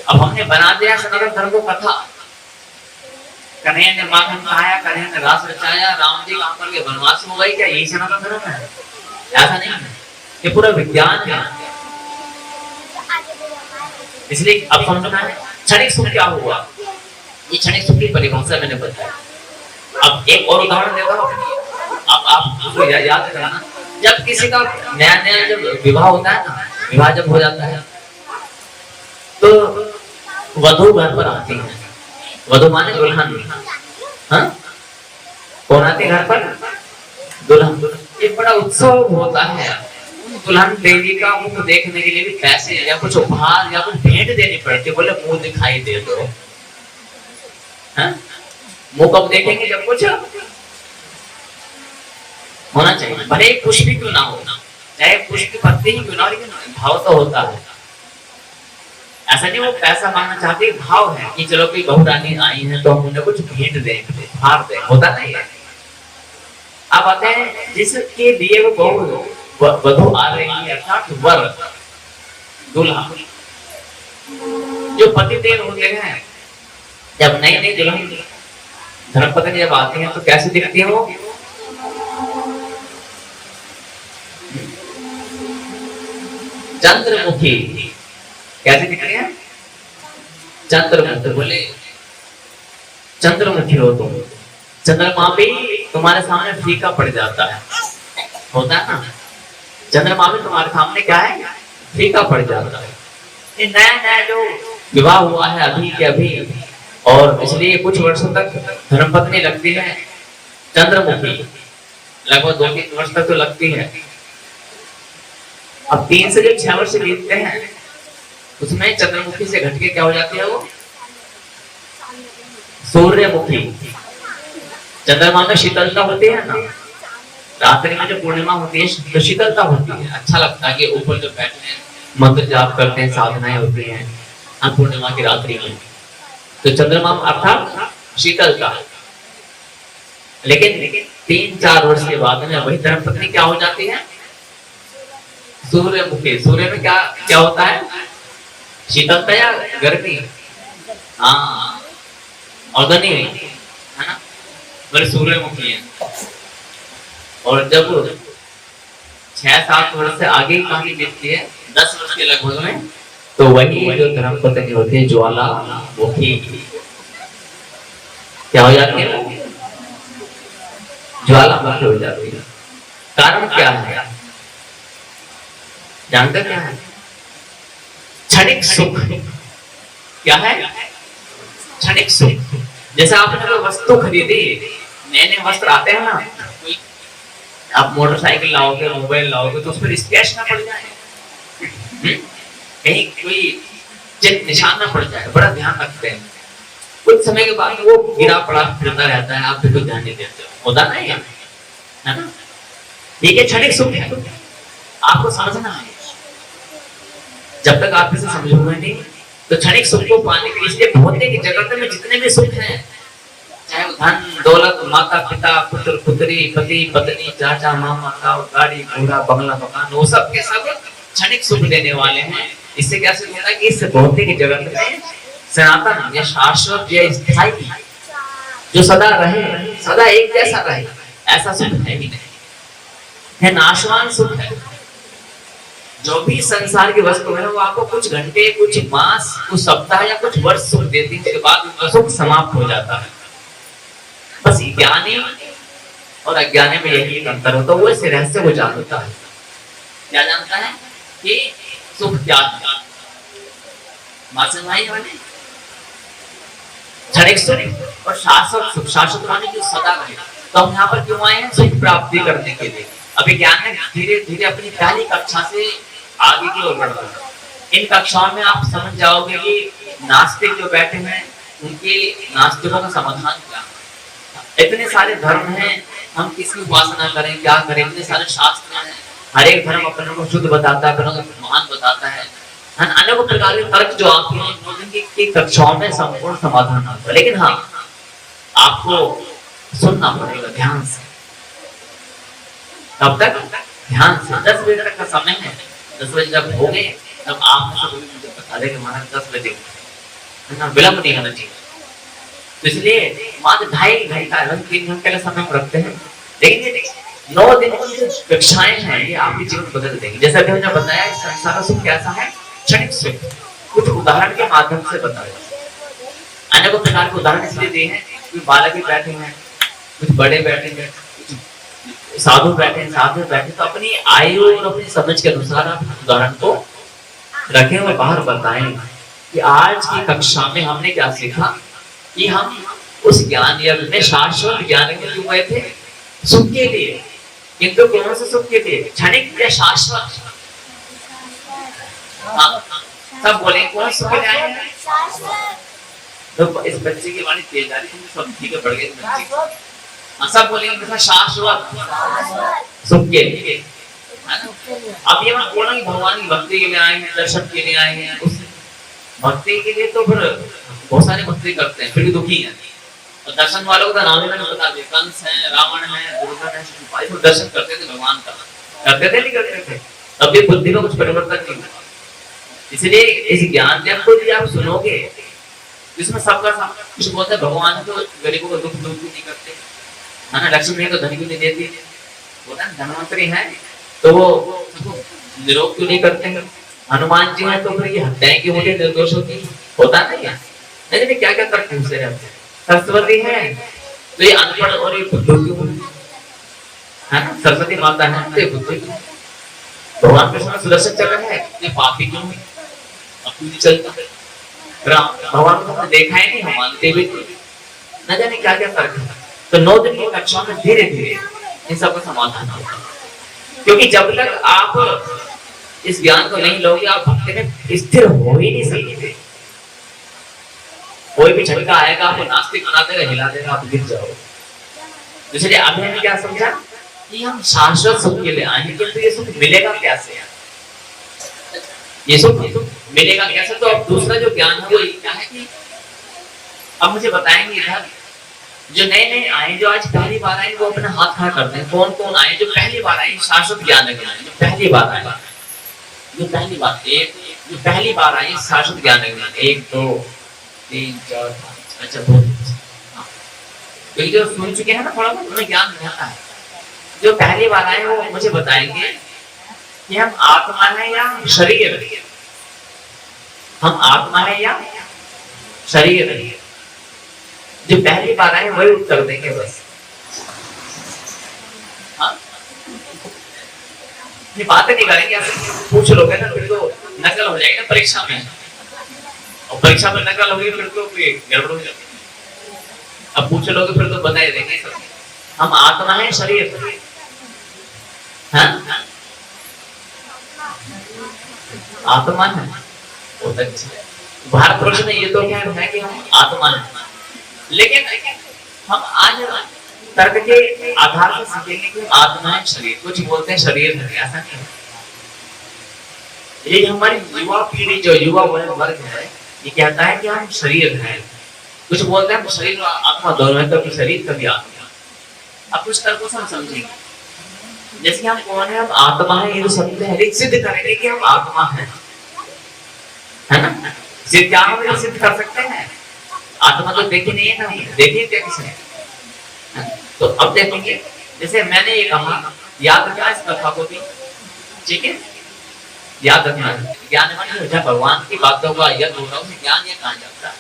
S1: अब हमने बना दिया सनातन धर्म को कथा। कन्हैया ने माखन खाया, कन्हैया ने रास रचाया, राम जी काम करके वनवास हो गई, क्या यही सनातन धर्म है? ऐसा नहीं है, ये पूरा विज्ञान है। इसलिए अब समझना है क्षणिक सुख क्या हुआ। ये क्षणिक सुख की परिभाषा मैंने बताया। अब एक और उदाहरण देता हूँ, अब आप उसको याद रखना। जब किसी का नया नया जब विवाह होता है ना, विवाह जब हो जाता है तो वधु घर पर आती है। वधु माने दुल्हन, हाँ, कौन आती है घर पर? दुल्हन। एक बड़ा उत्सव होता है, दुल्हन देवी का मुख देखने के लिए भी पैसे या कुछ उपहार या कुछ भेंट देनी पड़ती है। बोले मुंह दिखाई दे दो, हाँ? मुंह कब देखेंगे? जब कुछ होना चाहिए, भले पुष्प भी क्यों ना हो, चाहे पुष्प की पत्ती ही क्यों ना हो, लेकिन भाव तो होता है। ऐसा नहीं वो पैसा मांगना चाहती, भाव है कि चलो कोई बहू रानी आई है तो हम उन्हें कुछ भेंट दें, उपहार दें, होता नहीं है। अब आते हैं जिसके लिए वो बहू वधु आ रही है, अर्थात वर, दूल्हा। जो पति देव होते हैं, जब नई नई दुल्हन धर्मपत्नी जब आती है तो कैसे दिखती है वो? चंद्रमुखी। कैसे दिखती है? चंद्रमुखी। बोले चंद्रमुखी हो तुम, चंद्रमा भी तुम्हारे सामने फीका पड़ जाता है, होता है ना? चंद्रमा भी तुम्हारे सामने क्या है? फीका पड़ जाता है। ये नया नया जो विवाह हुआ है अभी के अभी, और इसलिए कुछ वर्षों तक धर्मपत्नी लगती है चंद्रमुखी, लगभग 2-3 वर्ष तक तो लगती है। अब 3 से जब 6 वर्ष बीतते हैं उसमें चंद्रमुखी से घटके क्या हो जाती है वो? सूर्यमुखी। चंद्रमा में शीतलता होती है ना, रात्रि में जो पूर्णिमा होती है तो शीतलता होती है, अच्छा लगता है कि ऊपर जो बैठे हैं मंत्र जाप करते हैं, साधनाएं होती हैं पूर्णिमा की रात्रि में, तो चंद्रमा अर्थात शीतलता। लेकिन 3-4 वर्ष के बाद में वही धर्मपत्नी क्या हो जाती है? सूर्यमुखी। सूर्य में क्या क्या होता है? शीतलता या गर्मी? हाँ, औदनी है ना, बोले सूर्यमुखी है। और जब 6-7 वर्ष से आगे की कहानी बीतती है, 10 वर्ष के लगभग में, तो वही जो धर्मपत्नी होती है ज्वालामुखी, क्या हो जाती है? ज्वालामुखी हो जाती है। कारण क्या है जानते क्या है? क्षणिक सुख। क्या है? क्षणिक सुख। जैसे आपने कोई वस्तु खरीदी, नए नए वस्त्र आते हैं ना, आप मोटरसाइकिल लाओगे, मोबाइल लाओगे, तो उस पर स्क्रैच ना पड़ जाए, कहीं कोई निशान ना पड़ जाए, बड़ा ध्यान रखते हैं। कुछ समय के बाद वो गिरा पड़ा फिरता रहता है, आप भी कुछ ध्यान नहीं देते, होता नहीं है ना? ये क्षणिक सुख है, आपको समझना है। जब तक आप इसे समझोगे नहीं तो क्षणिक सुख को पाने के लिए भौतिक जगत में जितने भी सुख हैं, चाहे वो धन दौलत, माता पिता, पुत्र पुत्री, पति पत्नी, चाचा मामा, ताऊ, गाड़ी घोड़ा, बंगला मकान, वो सब के सब क्षणिक सुख देने वाले हैं। इससे क्या सिद्ध होता है कि इस भौतिक जगत में सनातन या शाश्वत या स्थायी जो सदा रहे, सदा एक जैसा रहे, ऐसा सुख है ही नहीं, है नाशवान सुख है। जो भी संसार की वस्तु है वो आपको कुछ घंटे, कुछ मास, कुछ सप्ताह या कुछ वर्ष सुख देती है, उसके बाद वो सुख समाप्त हो जाता है। बस ज्ञानी और अज्ञानी में यही अंतर होता है, वो इस रहस्य को जानता है। क्या जानता है? कि सुख क्या है। मासे भाई वाले क्षणिक सुख और शाश्वत सुख। शाश्वत माने जो सदा रहे। तो हम यहाँ पर क्यों आए हैं? सुख प्राप्ति करने के लिए। अभी ज्ञान में धीरे धीरे अपनी पहली कक्षा से आगे की ओर बढ़ रहा है। इन कक्षाओं में आप समझ जाओगे कि नास्तिक जो बैठे हैं उनके नास्तिकों का समाधान क्या है। इतने सारे धर्म हैं, हम किसकी उपासना करें, क्या करें, इतने सारे शास्त्र हैं, हर एक धर्म अपने को शुद्ध बताता है, अपने को महान बताता है। अनेकों प्रकार के तर्क जो आते हैं की कक्षाओं में संपूर्ण समाधान आता है। लेकिन हाँ, आपको सुनना पड़ेगा ध्यान से। तब तक ध्यान से 10 बजे तक का समय है। 10 बजे जब हो गए तब आप मुझे बता दें कि हमारा 10 बजे विलंब नहीं होना चाहिए। तो इसलिए मात्र 2.5 घंटा 3 घंटे का समय हम रखते हैं। लेकिन 9 दिन की कक्षाएं हैं, ये आपके जीवन बदल देंगे। जैसा कि मैंने बताया, इस संसार का सुख कैसा है? क्षणिक सुख। कुछ उदाहरण के माध्यम से बताया। अनेकों प्रकार के उदाहरण इसलिए दिए हैं, कुछ बालक भी बैठे हैं, कुछ बड़े बैठे हैं, कुछ साधु बैठे हैं, साधु बैठे, तो अपनी आयु और अपनी समझ के अनुसार आप उदाहरण को रखें और बाहर बताएं कि आज की कक्षा में हमने क्या सीखा कि हम उस ज्ञान यज्ञ में शाश्वत ज्ञान में क्यों गए थे? सुख के लिए। किंतु कौन से सुख के लिए? क्षणिक या शाश्वत? हाँ, सब बोले कौन सुख के लिए आए हैं? तो इस बच्चे की वाणी तेज आ रही है, सब ठीक है, बढ़ गए बच्चे। हाँ, सब बोलेंगे शाश्वत सुख के लिए। अब ये मत बोलना कि भगवान की भक्ति के लिए आए हैं, दर्शन के लिए आए हैं। उस भक्ति के लिए तो फिर बहुत सारे भक्ति करते हैं, फिर भी दुखी हैं। और दर्शन वालों को तो नाम ही मैंने बता दिया, कंस है, रावण है, दुर्योधन है, शिशुपाल, तो दर्शन करते थे भगवान का, करते थे नहीं करते थे, तब भी बुद्धि में कुछ परिवर्तन नहीं हुआ। इसलिए इस ज्ञान जब को भी आप सुनोगे, जिसमें सबका कुछ बोलते हैं भगवान तो गरीबों को दुख दूर भी नहीं करते, है ना, लक्ष्मी है तो धन भी नहीं देती, बोला धनवंतरी है तो वो निरोग क्यों नहीं करते हैं, हनुमान जी है तो फिर ये हत्याएं क्यों होती है निर्दोषों की, होता नहीं है, नहीं क्या क्या करते हैं उससे। सरस्वती है तो ये अनपढ़ और ये बुद्धू क्यों है ना, सरस्वती माता है तो ये बुद्धू क्यों, भगवान कृष्ण सुदर्शन चक्र है ये पापी क्यों है, अब क्यों नहीं चलता, भगवान को हमने देखा ही नहीं, हम मानते भी न जाने क्या क्या फर्क है। तो 9 दिन की कक्षा में धीरे धीरे इन सबका समाधान होगा, क्योंकि जब तक आप इस ज्ञान को नहीं लोगे आप भक्ति में स्थिर हो ही नहीं सकते। कोई भी झटका आएगा आपको नास्तिक बना देगा, हिला देगा, आप गिर जाओगे। इसलिए अभी हमने क्या समझा कि हम शाश्वत सुख के लिए आए हैं, किंतु ये सुख मिलेगा कैसे? ये सुख मिलेगा कैसे? तो अब दूसरा जो ज्ञान है वो क्या है कि अब मुझे बताएंगे इधर जो नए नए आए, जो आज पहली बार आए, वो अपना हाथ खड़ा करते हैं। कौन कौन आए जो पहली बार आए शाश्वत ज्ञान है, जो पहली बार आए, जो पहली बार एक जो पहली बार आए शाश्वत ज्ञान है, 1 2 3 4 5, अच्छा बहुत, क्योंकि जो सुन चुके हैं ना थोड़ा बहुत उन्हें ज्ञान रहता है। जो पहली बार आए वो मुझे बताएंगे कि हम आत्मा है या शरीर, हम आत्मा है या शरीर। जो पहली बार आए वही उत्तर देंगे बस। हाँ? ये बातें नहीं करेंगे, आप पूछ लोगे ना फिर तो नकल हो जाएगी ना परीक्षा में, और परीक्षा में नकल होगी फिर तो गड़बड़ हो जाती है। अब पूछ लोगे फिर तो बता ही देंगे सब। हम आत्मा है शरीर, हाँ? आत्मा है, बहुत अच्छा। भारत वर्ष में ये तो क्या है कि हम आत्मा है, लेकिन हम आज तर्क के आधार पर सीखेंगे कि आत्मा है शरीर, कुछ बोलते हैं शरीर है, ऐसा नहीं है। ये हमारी युवा पीढ़ी जो युवा वर्ग है ये कहता है कि हम शरीर है, कुछ बोलते हैं हम शरीर और आत्मा दोनों है, कभी शरीर कभी आत्मा। अब कुछ तर्कों से हम समझेंगे, जैसे हम कौन है, हम आत्मा है, ये तो शब्द है, सिद्ध करेंगे कि हम आत्मा है ना, सिद्ध क्या हम सिद्ध कर सकते हैं, आत्मा तो देखी नहीं है ना, देखिए क्या किसने। तो अब देखेंगे, जैसे मैंने ये कहा, याद रखना इस कथा को भी, ठीक है, याद रखना। ज्ञान माने जब भगवान की बातों का यद हो रहा है ज्ञान ये कहा जाता है।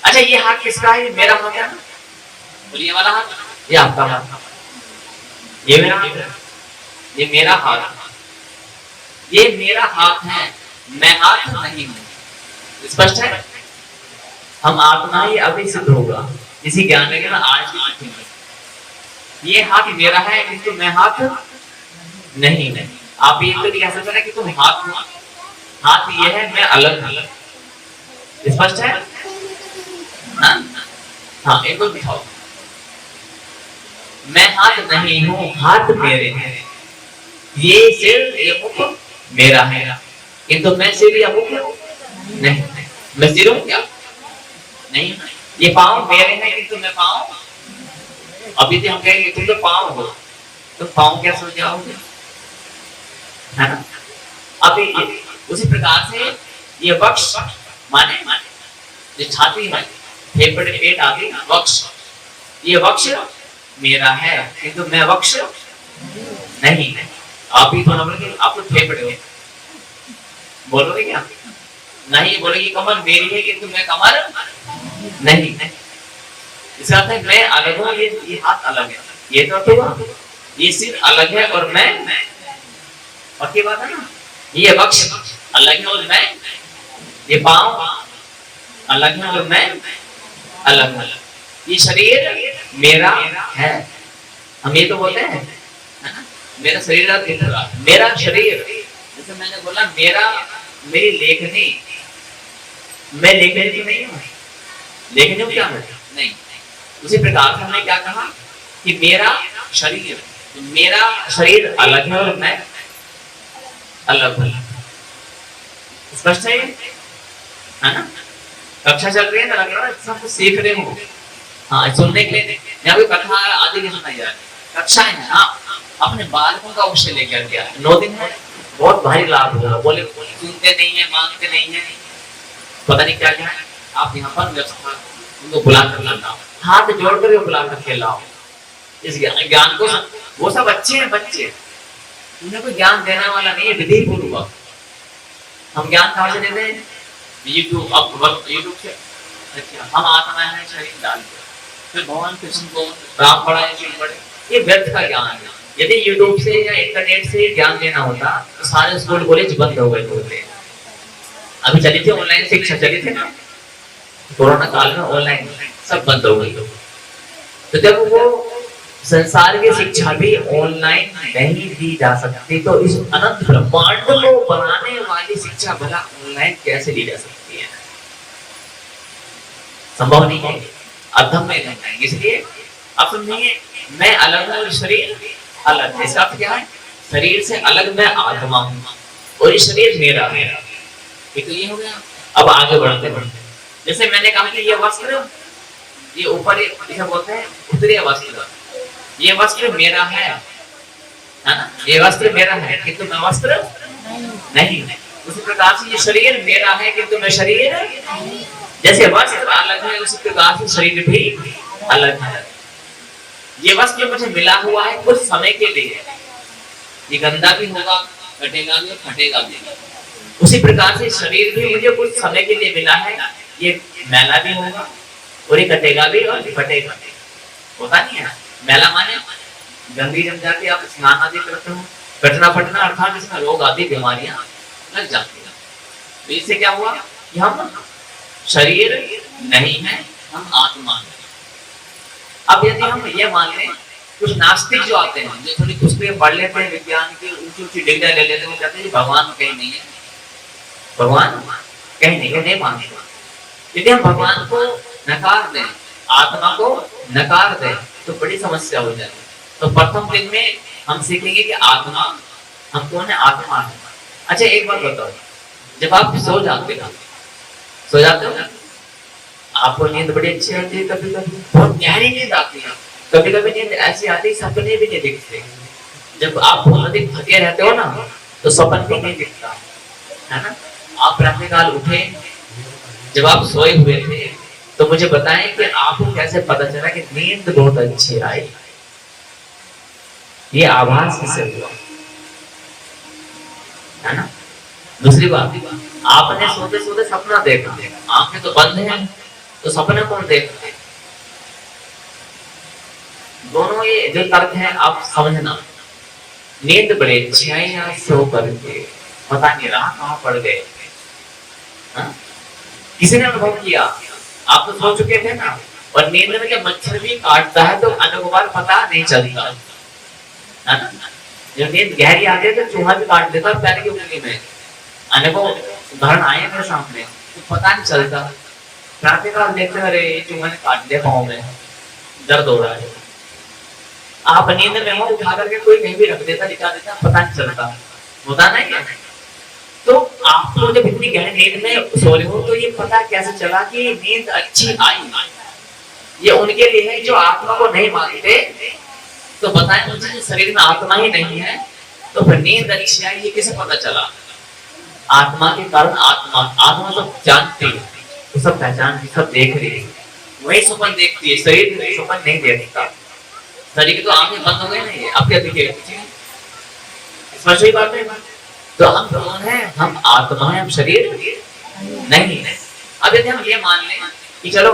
S1: अच्छा ये हाथ किसका है? मेरा हाथ है ना, बोलिए वाला हाथ, ये आपका हाथ, ये मेरा हाथ है, ये मेरा हाथ, ये मेरा हाथ है, मैं हाथ नहीं हूं। स्पष्ट है? हम आत्मा ही अभी सिद्ध होगा इसी ज्ञान में ना आज की। ये हाथ मेरा है किंतु मैं हाथ नहीं। आप ये तो नहीं कह सकते ना कि तुम हाथ हो, हाथ ये है, मैं अलग अलग। स्पष्ट है? हाँ एक और दिखाओ, मैं हाथ नहीं हूँ, हाथ मेरे हैं, ये सिर ये मुख मेरा है, किंतु मैं सिर या मुख नहीं, मैं सिर हूँ क्या? नहीं। ये पाँव मेरे हैं किंतु मैं पाँव, अभी तो हम कहेंगे तुम तो पाँव हो, तो पाँव कैसे हो जाओगे, है ना? अभी उसी प्रकार से ये वक्ष माने जो छाती है, फेफड़े पेट आदि वक्ष, ये वक्ष मेरा है किंतु मैं वक्ष नहीं। आप ही तो ना बोलोगे आप तो फेफड़े हो, बोलोगे क्या? नहीं बोलोगे कमर मेरी है किंतु मैं कमर नहीं। इसका अर्थ है मैं अलग हूँ, ये हाथ अलग है, ये तो हुआ, ये सिर अलग है और मैं पक्की बात है ना। ये वक्ष अलग है और मैं, ये पांव अलग है और मैं अलग हूँ, ये शरीर मेरा है। हम ये तो बोलते हैं मेरा शरीर मेरा शरीर, जैसे मैंने बोला मेरा, मेरी लेखनी, मैं लेखनी तो नहीं हूँ, लेखनी हूँ क्या मैं नहीं। उसी प्रकार से हमने क्या कहा कि मेरा शरीर अलग है और मैं अलग हूँ। स्पष्ट है ना। कक्षा चल रही है ना, लग रहा है सब कुछ सीख रहे हो। हाँ, सुनने के लिए यहाँ कोई कथा आदि नहीं सुनाई जा रही, कक्षा है। हाँ, अपने बालकों का अवश्य लेकर दिया 9 दिन है, बहुत भारी लाभ होगा। बोले सुनते नहीं है, मानते नहीं है, पता नहीं क्या क्या है। आप यहाँ पर व्यवस्था उनको बुला कर लाओ, हाथ जोड़ कर बुला करके लाओ इस ज्ञान को। वो सब अच्छे हैं बच्चे, उन्हें कोई ज्ञान देने वाला नहीं है, विधि पूर्वक। हम ज्ञान कहाँ से देते हैं? यूट्यूब से। अच्छा, हम आत्मा है शरीर डाल के, फिर भगवान कृष्ण को राम पढ़ाए, शिव पढ़े, ये व्यर्थ का ज्ञान है। यदि यूट्यूब से या इंटरनेट से ज्ञान देना होता तो सारे स्कूल कॉलेज बंद हो गए होते। अभी चली थी ऑनलाइन शिक्षा, चली थी ना, कोरोना काल में ऑनलाइन सब बंद हो गई। तो जब वो संसार की शिक्षा भी ऑनलाइन नहीं दी जा सकती, तो इस अनंत ब्रह्मांड को बनाने वाली शिक्षा भला ऑनलाइन कैसे दी जा सकती है? संभव नहीं है, अधम में नहीं है। इसलिए अब समझिए, मैं अलग हूँ और शरीर अलग है। इसका अर्थ क्या है? शरीर से अलग मैं आत्मा हूँ और ये शरीर मेरा है। ये तो ये हो गया। अब आगे बढ़ते बढ़ते, जैसे मैंने कहा कि ये वस्त्र, ये ऊपर इसे बोलते हैं उत्तरीय वस्त्र, ये वस्त्र मेरा है ना, ये वस्त्र मेरा है किंतु मैं वस्त्र नहीं। उसी प्रकार से ये शरीर मेरा है किंतु मैं शरीर, जैसे वस्त्र अलग है उसी प्रकार से शरीर भी अलग है। ये वस्त्र मुझे मिला हुआ है कुछ समय के लिए, ये गंदा भी होगा, कटेगा भी और फटेगा भी। उसी प्रकार से शरीर भी मुझे कुछ समय के लिए मिला है, ये मैला भी होगा और ये कटेगा भी और फटेगा भी। होता नहीं है मैला माने गंदी जम जाती, आप स्नान आदि करते हो, कटना फटना अर्थात इसमें रोग आदि बीमारियां लग जाती हैं। तो इससे क्या हुआ कि हम शरीर नहीं है, हम आत्मा है। अब यदि हम ये मान लें, कुछ नास्तिक जो आते हैं, जो थोड़ी पुस्तकें पढ़ लेते हैं, विज्ञान की ऊंची ऊंची डिग्रियां ले लेते हैं, वो कहते हैं भगवान कहीं नहीं है, भगवान कहीं नहीं मानते। यदि हम भगवान को नकार दें, आत्मा को नकार दें, तो बड़ी समस्या हो जाएगी। तो प्रथम दिन में हम सीखेंगे कि आत्मा, हम कौन है? आत्मा है। अच्छा, एक बात बताओ, जब आप सो जाते हो ना, आपको नींद बड़ी अच्छी आती है, कभी कभी बहुत गहरी नींद आती है, कभी कभी नींद ऐसी आती है सपने भी नहीं दिखते। जब आप बहुत अधिक थके रहते हो ना, तो सपन भी नहीं दिखता है ना। आप प्रातःकाल उठे, जब आप सोए हुए थे, तो मुझे बताएं कि आपको कैसे पता चला कि नींद बहुत अच्छी आई? ये आभास किससे हुआ है ना। दूसरी बात, आपने सोते सोते सपना देखा, आंखें तो बंद हैं, तो सपने कौन देखता है? दोनों ये जो तर्क है आप समझना। नींद बड़े अच्छी आई, यहाँ सो करके पता नहीं रहा कहाँ पड़ गए। किसी ने अनुभव किया? आप तो सो चुके थे ना, और नींद में जब मच्छर भी काटता है तो अनुभव पता नहीं चलता है ना। जब नींद गहरी आती है तो चूहा भी काट देता पैर की उंगली में, अनुभव उदाहरण आए मेरे सामने, तो पता नहीं चलता। प्रातःकाल देखते अरे चूहा ने काट दिया पाँव में, दर्द हो रहा है। आप नींद में हो, उठा करके कोई कहीं भी रख देता, लिखा देता, पता नहीं चलता, होता नहीं है। तो आपको जब इतनी गहरी नींद में सो रहे हो, तो ये पता कैसे चला कि नींद अच्छी आई? ये उनके लिए है जो आत्मा को नहीं मानते। तो बताएं मुझे, शरीर में आत्मा ही नहीं है, तो फिर नींद अच्छी आई ये कैसे पता चला? आत्मा के कारण आत्मा सब जानती है, तो सब पहचानती, सब देख रही है, वही सपन देखती है, शरीर सपन नहीं देखता। शरीर की तो आंखें बंद हो गई नहीं, अब क्या दिखेगा? स्पष्ट ही बात है। तो हम कौन है? हम आत्मा है, हम शरीर नहीं है। अब यदि हम ये मान लें कि चलो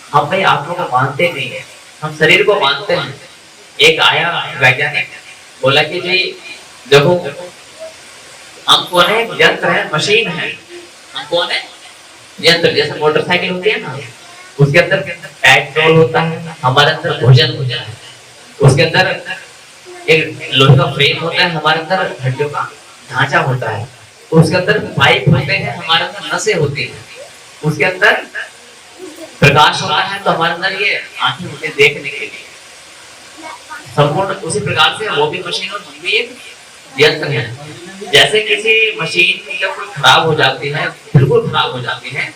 S1: हम भाई आत्मा को मानते नहीं है, हम शरीर को मानते हैं। एक आया वैज्ञानिक बोला कि जी देखो हम कौन है, यंत्र है, मशीन है। हम कौन है, यंत्र। जैसे मोटरसाइकिल होती है ना, उसके अंदर पेट्रोल होता है, हमारे अंदर भोजन होता है, उसके अंदर एक लोहे का फ्रेम होता है, हमारे अंदर हड्डियों का ढांचा होता है, उसके अंदर पाइप होते हैं, हमारे अंदर नसें होती हैं, उसके अंदर प्रकाश होता है, तो हमारे अंदर ये आंखें होती है देखने के लिए। संपूर्ण उसी प्रकार से वो भी मशीन और हम भी एक यंत्र है। जैसे किसी मशीन जब कोई खराब हो जाती है, बिल्कुल खराब हो जाती है,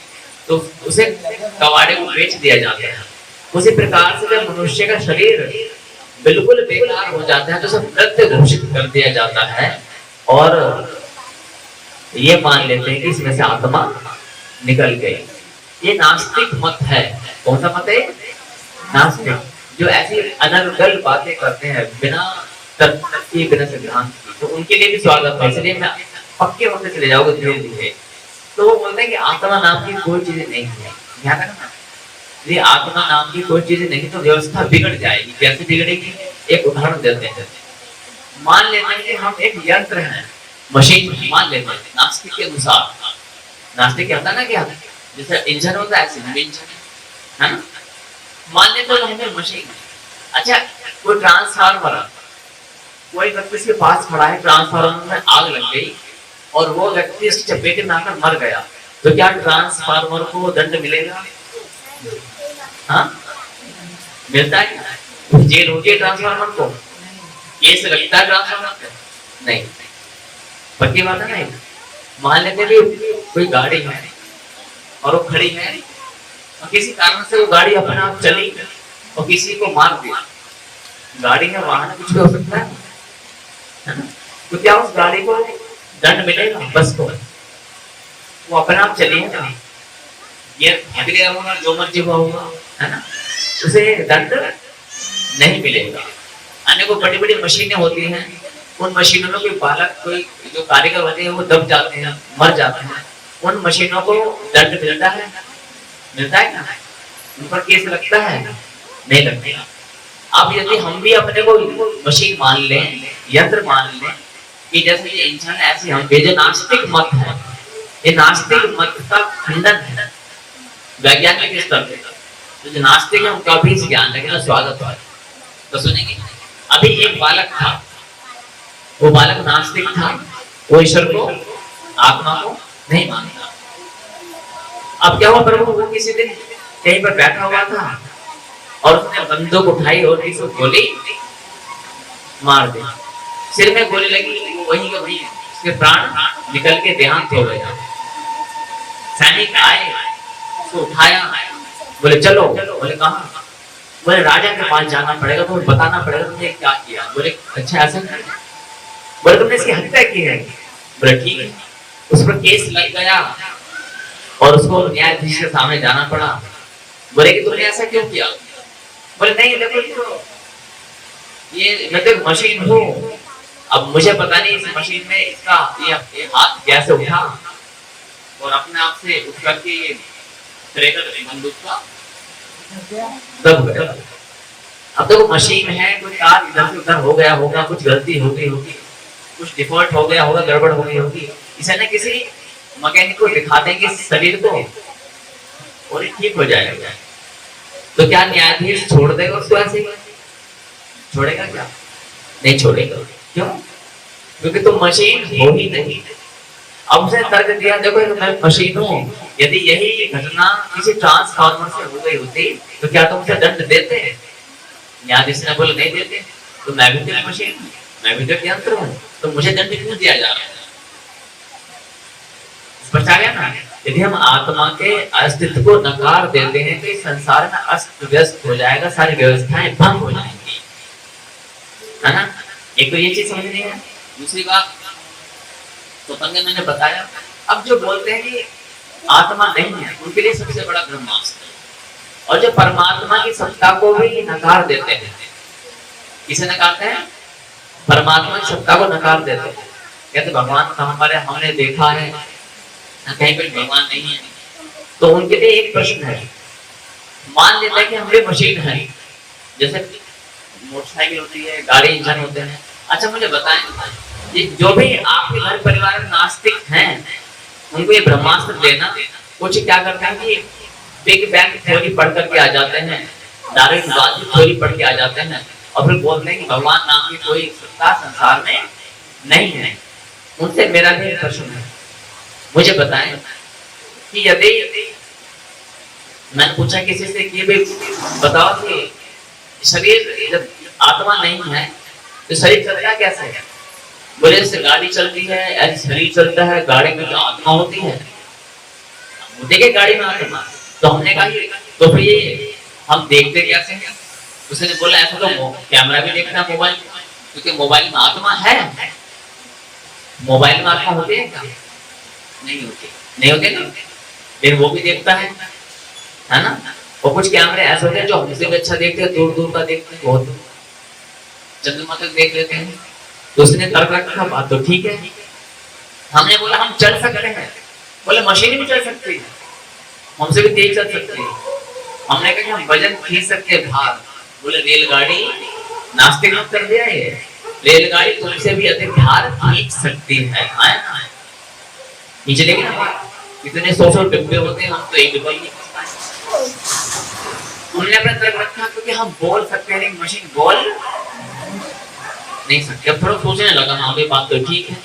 S1: तो उसे कबाड़े को बेच दिया जाता है। उसी प्रकार से जब मनुष्य का शरीर बिल्कुल बेकार हो जाता है तो उसे मृत घोषित कर दिया जाता है और ये मान लेते हैं कि इसमें से आत्मा निकल गई। ये नास्तिक मत है। कौन सा मत है? नास्तिक, जो ऐसी अनर्गल बातें करते हैं बिना तर्क के, बिना सिद्धांत की, तो उनके लिए भी स्वागत है। इसलिए मैं पक्के होते चले जाओगे धीरे धीरे। तो वो बोलते हैं कि आत्मा नाम की कोई चीज नहीं है। ध्यान रखना, ये आत्मा नाम की कोई चीज नहीं तो व्यवस्था बिगड़ जाएगी। कैसे बिगड़ेगी? एक उदाहरण देते हैं। मान लेते हैं कि हम एक यंत्र हैं, मशीन मान लेते हैं नास्तिक के अनुसार। नास्तिक क्या होता है ना, क्या जैसे इंजन होता है ऐसे हम इंजन है ना, मान लेते हैं हमें मशीन। अच्छा, कोई ट्रांसफार्मर, कोई व्यक्ति के पास खड़ा है, ट्रांसफार्मर में आग लग गई और वो व्यक्ति इसकी चपेट में आकर मर गया, तो क्या ट्रांसफार्मर को दंड मिलेगा? हाँ, मिलता है? जेल होती है ट्रांसफार्मर को? केस लगता है ट्रांसफार्मर पे? नहीं। पक्की बात है ना। मान लेते भी कोई गाड़ी है और वो खड़ी है और किसी कारण से वो गाड़ी अपने आप चली और किसी को मार दिया। गाड़ी है, वाहन कुछ भी हो सकता है ना, तो क्या उस गाड़ी को दंड मिलेगा? बस को वो अपने आप चली है ना, ये हट गया होगा, जो मर्जी हुआ होगा, है ना, उसे दंड नहीं मिलेगा। अन्य को बड़ी बड़ी मशीनें होती हैं, उन मशीनों में कोई बालक, कोई जो कारीगर होते हैं वो दब जाते हैं, मर जाते हैं, उन मशीनों को दंड मिलता है? मिलता है ना? उन पर केस लगता है? नहीं लगता। अब यदि हम भी अपने को मशीन मान लें, यंत्र मान लें कि जैसे ये इंसान ऐसे हम, ये जो नास्तिक मत है, ये नास्तिक मत का खंडन है वैज्ञानिक स्तर पे। तो जो नास्तिक है उनका भी ज्ञान रखना स्वागत है। तो सुनेंगे, अभी एक बालक था, वो बालक नास्तिक था, वो ईश्वर को, आत्मा को नहीं मानता। अब क्या हुआ प्रभु, वो किसी दिन कहीं पर बैठा हुआ था और उसने बंदूक उठाई और किसी को गोली मार दी, सिर में गोली लगी, वो वहीं के वहीं उसके प्राण निकल के देहांत हो गया। सैनिक आए, उसको उठाया, बोले चलो। बोले कहाँ? बोले राजा के पास जाना पड़ेगा, तुम्हें बताना पड़ेगा तुमने क्या किया। बोले अच्छा ऐसा? बोले तुमने इसकी हत्या की है। बोले ठीक है। उस पर केस लग गया और उसको न्यायाधीश के सामने जाना पड़ा। बोले कि तुमने ऐसा क्यों किया? बोले नहीं देखो, ये मैं तो मशीन हूँ, अब मुझे पता नहीं इस मशीन में इसका ये हाथ कैसे उठा और अपने आप से उठ करके ये ट्रिगर बंदूक का दब गया। अब देखो मशीन है, कोई तार इधर से उधर हो गया होगा, कुछ गलती हो गई होगी, कुछ डिफॉल्ट हो गया होगा, गड़बड़ हो गई होगी, इसे ना किसी मैकेनिक को दिखा देंगे शरीर को और ये ठीक हो जाएगा। तो क्या न्यायाधीश छोड़ देगा उसको ऐसे? छोड़ेगा क्या? नहीं छोड़ेगा। क्यों? क्योंकि तुम मशीन हो ही नहीं। अब उसने तर्क दिया, देखो मैं मशीन हूँ, यदि यही घटना किसी ट्रांसफार्मर से हो गई होती तो क्या तुम उसे दंड देते? न्यायाधीश ने बोला नहीं देते। तो मैं भी तो मशीन हूँ, मैं भी तो यंत्र हूँ, तो मुझे दंड क्यों दिया जा रहा है? स्पष्ट आ गया ना? यदि हम आत्मा के अस्तित्व को नकार देते हैं तो इस संसार में अस्त व्यस्त हो जाएगा, सारी व्यवस्थाएं भंग हो जाएंगी, है ना? एक तो ये चीज समझनी है। दूसरी बात तो पंगे मैंने बताया। अब जो बोलते हैं कि आत्मा नहीं है, उनके लिए सबसे बड़ा ब्रह्मास्त्र है। और जो परमात्मा की सत्ता को भी नकार देते हैं, किसे नकारते हैं? परमात्मा की सत्ता को नकार देते हैं। कहते भगवान हमारे, हमने देखा है कहीं पर भगवान नहीं है, तो उनके लिए एक प्रश्न है, मान लेते हैं कि हमारी मशीन है, जैसे मोटरसाइकिल होती है, गाड़ी इंजन होते हैं। अच्छा मुझे बताएं, ये जो भी आपके घर परिवार में नास्तिक हैं, उनको ये ब्रह्मास्त्र देना, कुछ क्या करते हैं कि बिग बैंग थ्योरी पढ़ करके आ जाते हैं, डार्विनवाद की थ्योरी पढ़ के आ जाते हैं, और फिर बोलते हैं कि भगवान नाम की कोई सत्ता संसार में नहीं है। उनसे मेरा भी प्रश्न है, मुझे बताएं कि यदि मैंने पूछा किसी से कि भाई बताओ कि शरीर जब आत्मा नहीं है तो शरीर चलता कैसे है? बोले जैसे गाड़ी चलती है ऐसे शरीर चलता है, गाड़ी में जो आत्मा होती है, देखे गाड़ी में आत्मा। तो हमने कहा तो फिर ये हम देखते कैसे हैं? उसने बोला ऐसा तो कैमरा भी देखता है मोबाइल, क्योंकि मोबाइल में आत्मा है। मोबाइल में आत्मा होती है क्या? नहीं होती, नहीं होते ना, लेकिन वो भी देखता है ना। और कुछ कैमरे ऐसे होते हैं जो हमसे भी अच्छा देखते हैं, दूर दूर का देखते हैं, बहुत दूर चंद्रमा तक देख लेते हैं। तो उसने तर्क रखा, बात तो ठीक है। हमने बोला हम चल सकते हैं, बोले मशीन भी चल सकती है, हमसे भी तेज चल सकती है। हमने कहा कि हम वजन खींच सकते हैं भार, बोले रेलगाड़ी, नास्तिक मत कर दिया ये, रेलगाड़ी तुमसे भी अधिक भार खींच सकती है ना, खींच लेगी ना। इतने 100 डिब्बे होते हैं, हम तो एक डिब्बा ही नहीं खींच पाएंगे। हमने अपना तर्क रखा क्योंकि हम बोल सकते हैं, मशीन बोल नहीं सकती। अब थोड़ा सोचने लगा, हाँ भाई बात तो ठीक है।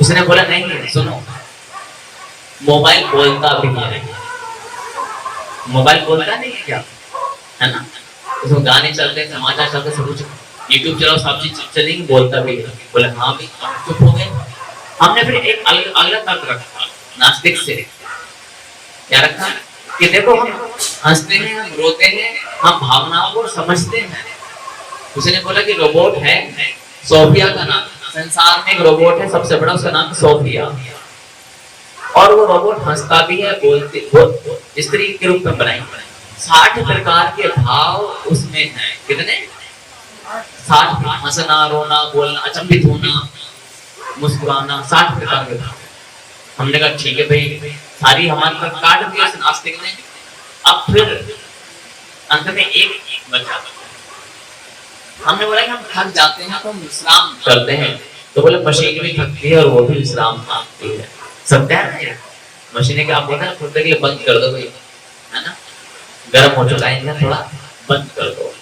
S1: उसने बोला नहीं सुनो, मोबाइल बोलता भी है, मोबाइल बोलता नहीं है क्या, है ना? उसमें गाने चलते हैं, समाचार चलते, सब कुछ यूट्यूब चलाओ, सब चीज चलेगी, बोलता भी है। बोले हाँ भाई, चुप हो गए। हमने फिर एक अगला तर्क रखा नास्तिक से, क्या रखा कि देखो हम हंसते हैं, हम रोते हैं, हम भावनाओं को समझते हैं। उसने बोला कि रोबोट है, सोफिया का नाम, संसार में एक रोबोट है सबसे बड़ा, उसका नाम सोफिया, और वो रोबोट हंसता भी है, बोलते स्त्री के रूप में बनाई। 60 प्रकार के भाव उसमें हैं। कितने? 60। हंसना, रोना, बोलना, अचंभित होना, मुस्कुराना, 60 प्रकार के भाव। हमने कहा ठीक है भाई, सारी हमारे पर काट दिया उस नास्तिक ने। अब फिर अंत में एक बचा। हमने बोला कि हम थक जाते हैं तो हम विश्राम करते हैं, तो बोले मशीन भी थकती है और वो भी विश्राम मांगती है। समझा है ना? मशीनें क्या बोलते हैं, थोड़ी देर के लिए बंद कर दो भाई, है ना, गर्म हो चुका है, थोड़ा बंद कर दो।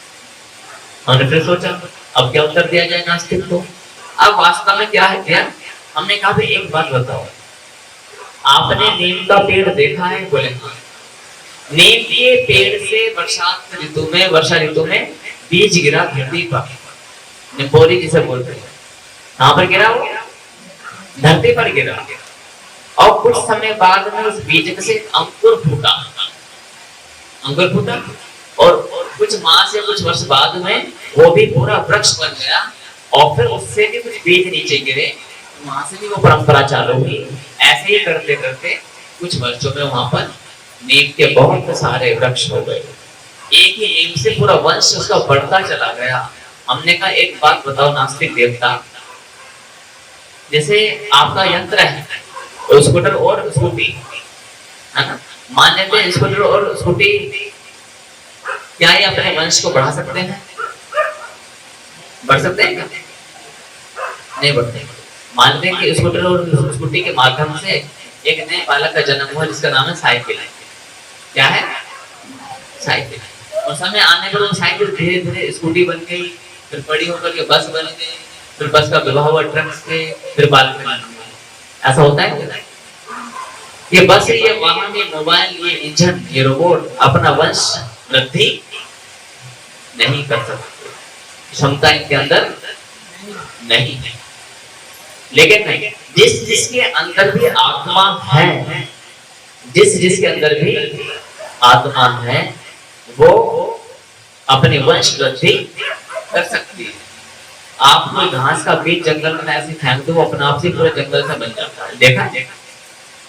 S1: हमने फिर सोचा अब क्या उत्तर दिया जाए नास्तिक को। अब वास्तव में क्या है क्या? हमने कहा भाई एक बात बताओ, आपने नीम का पेड़ देखा है? बोले हाँ। नीम के पेड़ से वर्षा ऋतु में बीज गिरा धरती पर, निपोरी जिसे बोलते हैं, कहां पर गिरा? वो धरती पर गिरा, और कुछ समय बाद में उस बीज से अंकुर फूटा, और कुछ माह से कुछ वर्ष बाद में वो भी पूरा वृक्ष बन गया, और फिर उससे भी कुछ बीज नीचे गिरे, वहां से भी वो परंपरा चालू हुई। ऐसे ही करते करते कुछ वर्षों में वहां पर नीम के बहुत सारे वृक्ष हो गए, एक ही नीम से पूरा वंश उसका बढ़ता चला गया। हमने कहा एक बात बताओ नास्तिक देवता, जैसे आपका यंत्र है, स्कूटर और स्कूटी, है ना, मान लेते हैं स्कूटर और स्कूटी क्या ये अपने वंश को बढ़ा सकते हैं? बढ़ सकते हैं क्या? नहीं बढ़ते। मानते हैं कि स्कूटर और स्कूटी के माध्यम से एक नए बालक का जन्म हुआ जिसका नाम है साइकिल। क्या है? साइकिल। और समय आने पर वो साइकिल धीरे धीरे स्कूटी बन गई, फिर बड़ी होकर के बस बन गई, फिर बस का विवाह हुआ ट्रक से, फिर बाल बन गया। ऐसा होता है? ये बस, ये वाहन, ये मोबाइल, ये इंजन, ये रोबोट अपना वंश वृद्धि नहीं कर सकते, क्षमता इनके अंदर नहीं है। लेकिन नहीं, जिसके अंदर भी आत्मा है, जिसके अंदर भी आत्मा है, वो अपने वंश वृद्धि कर सकती है। आप कोई घास का बीज जंगल में ऐसे फेंक दो, वो अपने आप से पूरे जंगल से बन जाता है। देखा?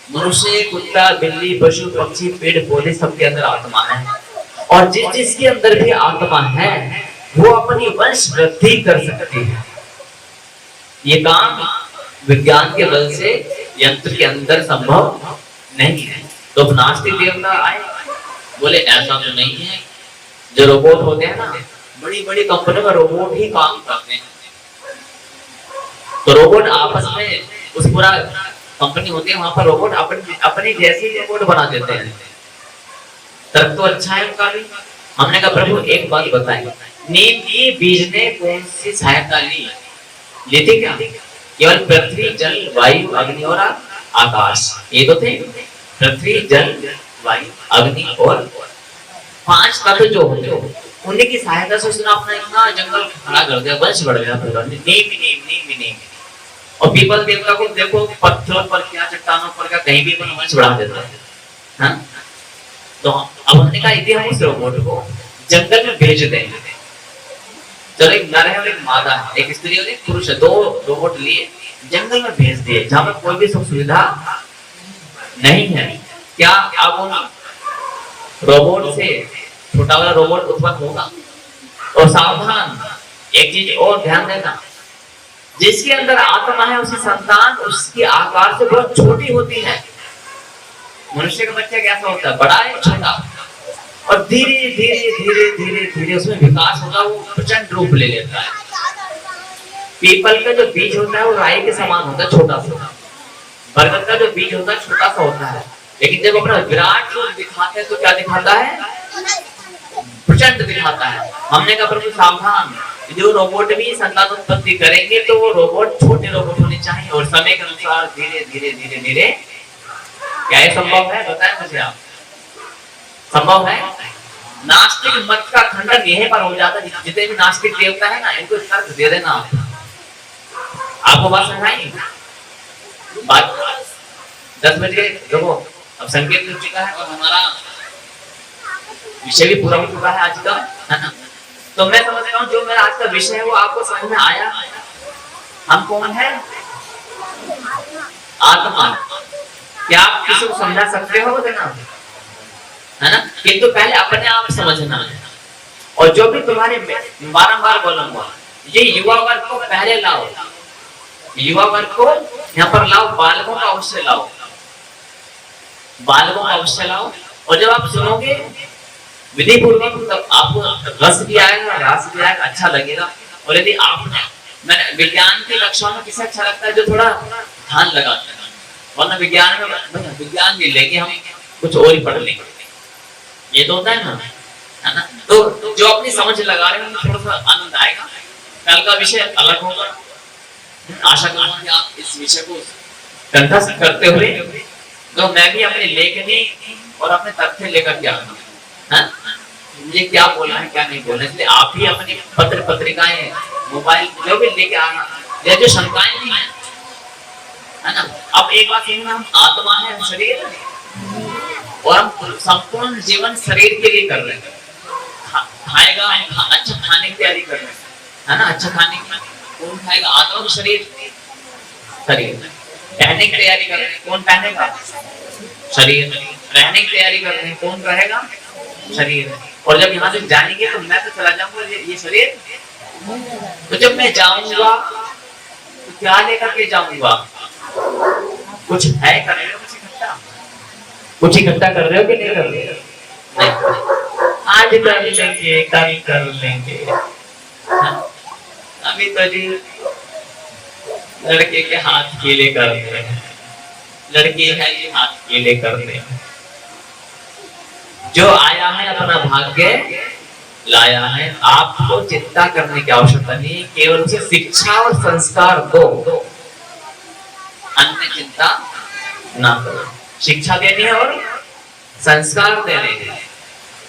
S1: मनुष्य, कुत्ता, बिल्ली, पशु, पक्षी, पेड़ पौधे, सबके अंदर आत्मा है, और जिसके अंदर भी आत्मा है वो अपनी वंश वृद्धि कर सकती है। ये काम विज्ञान के बल से यंत्र के अंदर संभव नहीं है। तो नास्तिक देवता आए, बोले ऐसा तो नहीं है, जो रोबोट होते हैं ना, बड़ी बड़ी कंपनियों में रोबोट ही काम करते हैं, तो रोबोट आपस में उस पूरा कंपनी होती है वहां पर रोबोट अपनी जैसी रोबोट बना देते हैं। तब तो अच्छा है उनका भी। हमने कहा प्रभु एक बात बताएं, नीम के बीज ने कौन सी सहायता ली? लेते क्या? केवल पृथ्वी जल वायु अग्नि और आकाश, ये तो थे पृथ्वी जल वायु अग्नि और 5 तत्व जो होते, उन्हीं की सहायता से उसने अपना इतना जंगल खड़ा कर दिया, वंश बढ़ गया पूरा। नीम और पीपल देवता को देखो, पत्थरों पर क्या चट्टानों पर क्या कहीं भी अपना वंश बढ़ा देता है। हाँ? तो अब हमने कहा यदि हम उस रोबोट को जंगल में भेज दें, चलो एक नर है और एक मादा है, एक स्त्री और एक पुरुष है, 2 रोबोट लिए जंगल में भेज दिए जहां पर कोई भी सुख सुविधा नहीं है, क्या अब उन रोबोट से छोटा वाला रोबोट उत्पन्न होगा? और सावधान, एक चीज और ध्यान देना, जिसके अंदर आत्मा है उसकी संतान उसके आकार से बहुत छोटी होती है। मनुष्य का बच्चा कैसा होता है? बड़ा है छोटा, और धीरे धीरे धीरे धीरे धीरे उसमें विकास होगा, वो प्रचंड रूप ले लेता है। पीपल का जो बीज होता है वो राई के समान होता है, छोटा सा। बरगद का जो बीज होता है छोटा सा होता है, लेकिन जब अपना विराट रूप दिखाते हैं तो क्या दिखाता है? प्रचंड दिखाता है। हमने कहा प्रभु सावधान, जो रोबोट भी संतान उत्पत्ति करेंगे तो वो रोबोट छोटे रोबोट होने चाहिए, और समय के अनुसार धीरे धीरे धीरे धीरे। क्या ये संभव है? बताएं मुझे आप, संभव है? नास्तिक मत का खंडन यहीं पर हो जाता है। जितने भी नास्तिक देवता है ना, इनको तर्क दे देना। आपको बात समझाई? बात 10 बजे देखो, अब संकेत मिल चुका है और हमारा विषय भी पूरा हो चुका है आज का, है ना? तो मैं समझ रहा हूँ जो मेरा आज का विषय है वो आपको समझ में आया। हम कौन है? आत्मा। क्या आप किसी को समझा सकते हो? देना है ना, किंतु तो पहले अपने आप समझना है। और जो भी तुम्हारे, बारंबार बोलूंगा, ये युवा वर्ग को पहले लाओ, युवा वर्ग को यहाँ पर लाओ, बालकों का अवश्य लाओ, बालकों का अवश्य लाओ। और जब आप सुनोगे विधि पूर्वक तब आपको रस भी आएगा, रस भी आएगा, अच्छा लगेगा। और यदि आपने, मैंने विज्ञान के लक्ष्यों में किसे अच्छा लगता है? जो थोड़ा ध्यान लगाते हैं, वरना विज्ञान में विज्ञान भी लेंगे हम, कुछ और ही पढ़ लेंगे, ये तो होता है ना, है ना? तो जो अपनी समझ लगा रहे हैं थोड़ा सा आनंद आएगा। कल का विषय अलग होगा। आशा करूंगा कि आप इस विषय को कंठस्थ करते हुए, तो मैं भी अपने लेखनी और अपने तथ्य लेकर के आऊंगा, मुझे क्या बोलना है क्या नहीं बोलना, इसलिए आप ही अपनी पत्र पत्रिकाएं मोबाइल जो भी लेके आना, या जो शंकाएं नहीं है ना। अब एक बात कहना, हम आत्मा है, हम शरीर, और हम संपूर्ण जीवन शरीर के लिए कर रहे हैं। खाएगा, अच्छा खाने की तैयारी कर रहे हैं, है ना? अच्छा खाने की कौन खाएगा? आत्मा, शरीर, शरीर। पहनने की तैयारी कर रहे हैं, कौन पहनेगा? शरीर। रहने की तैयारी कर रहे हैं, कौन रहेगा? शरीर। और जब यहाँ से जाएंगे तो मैं तो चला जाऊंगा, ये शरीर। तो जब मैं जाऊंगा तो क्या लेकर के जाऊंगा? कुछ है कर रहे हो? कुछ इकट्ठा कर रहे हो कि नहीं कर रहे हो? आज कर लेंगे, कल कर लेंगे। अभी तो जी लड़के के हाथ गीले कर रहे हैं, लड़की है ये हाथ गीले कर रहे हैं। जो आया है अपना भाग्य लाया है, आपको चिंता करने की आवश्यकता नहीं, केवल उसे शिक्षा और संस्कार दो, अन्य चिंता ना करो। शिक्षा देनी है और संस्कार देने हैं,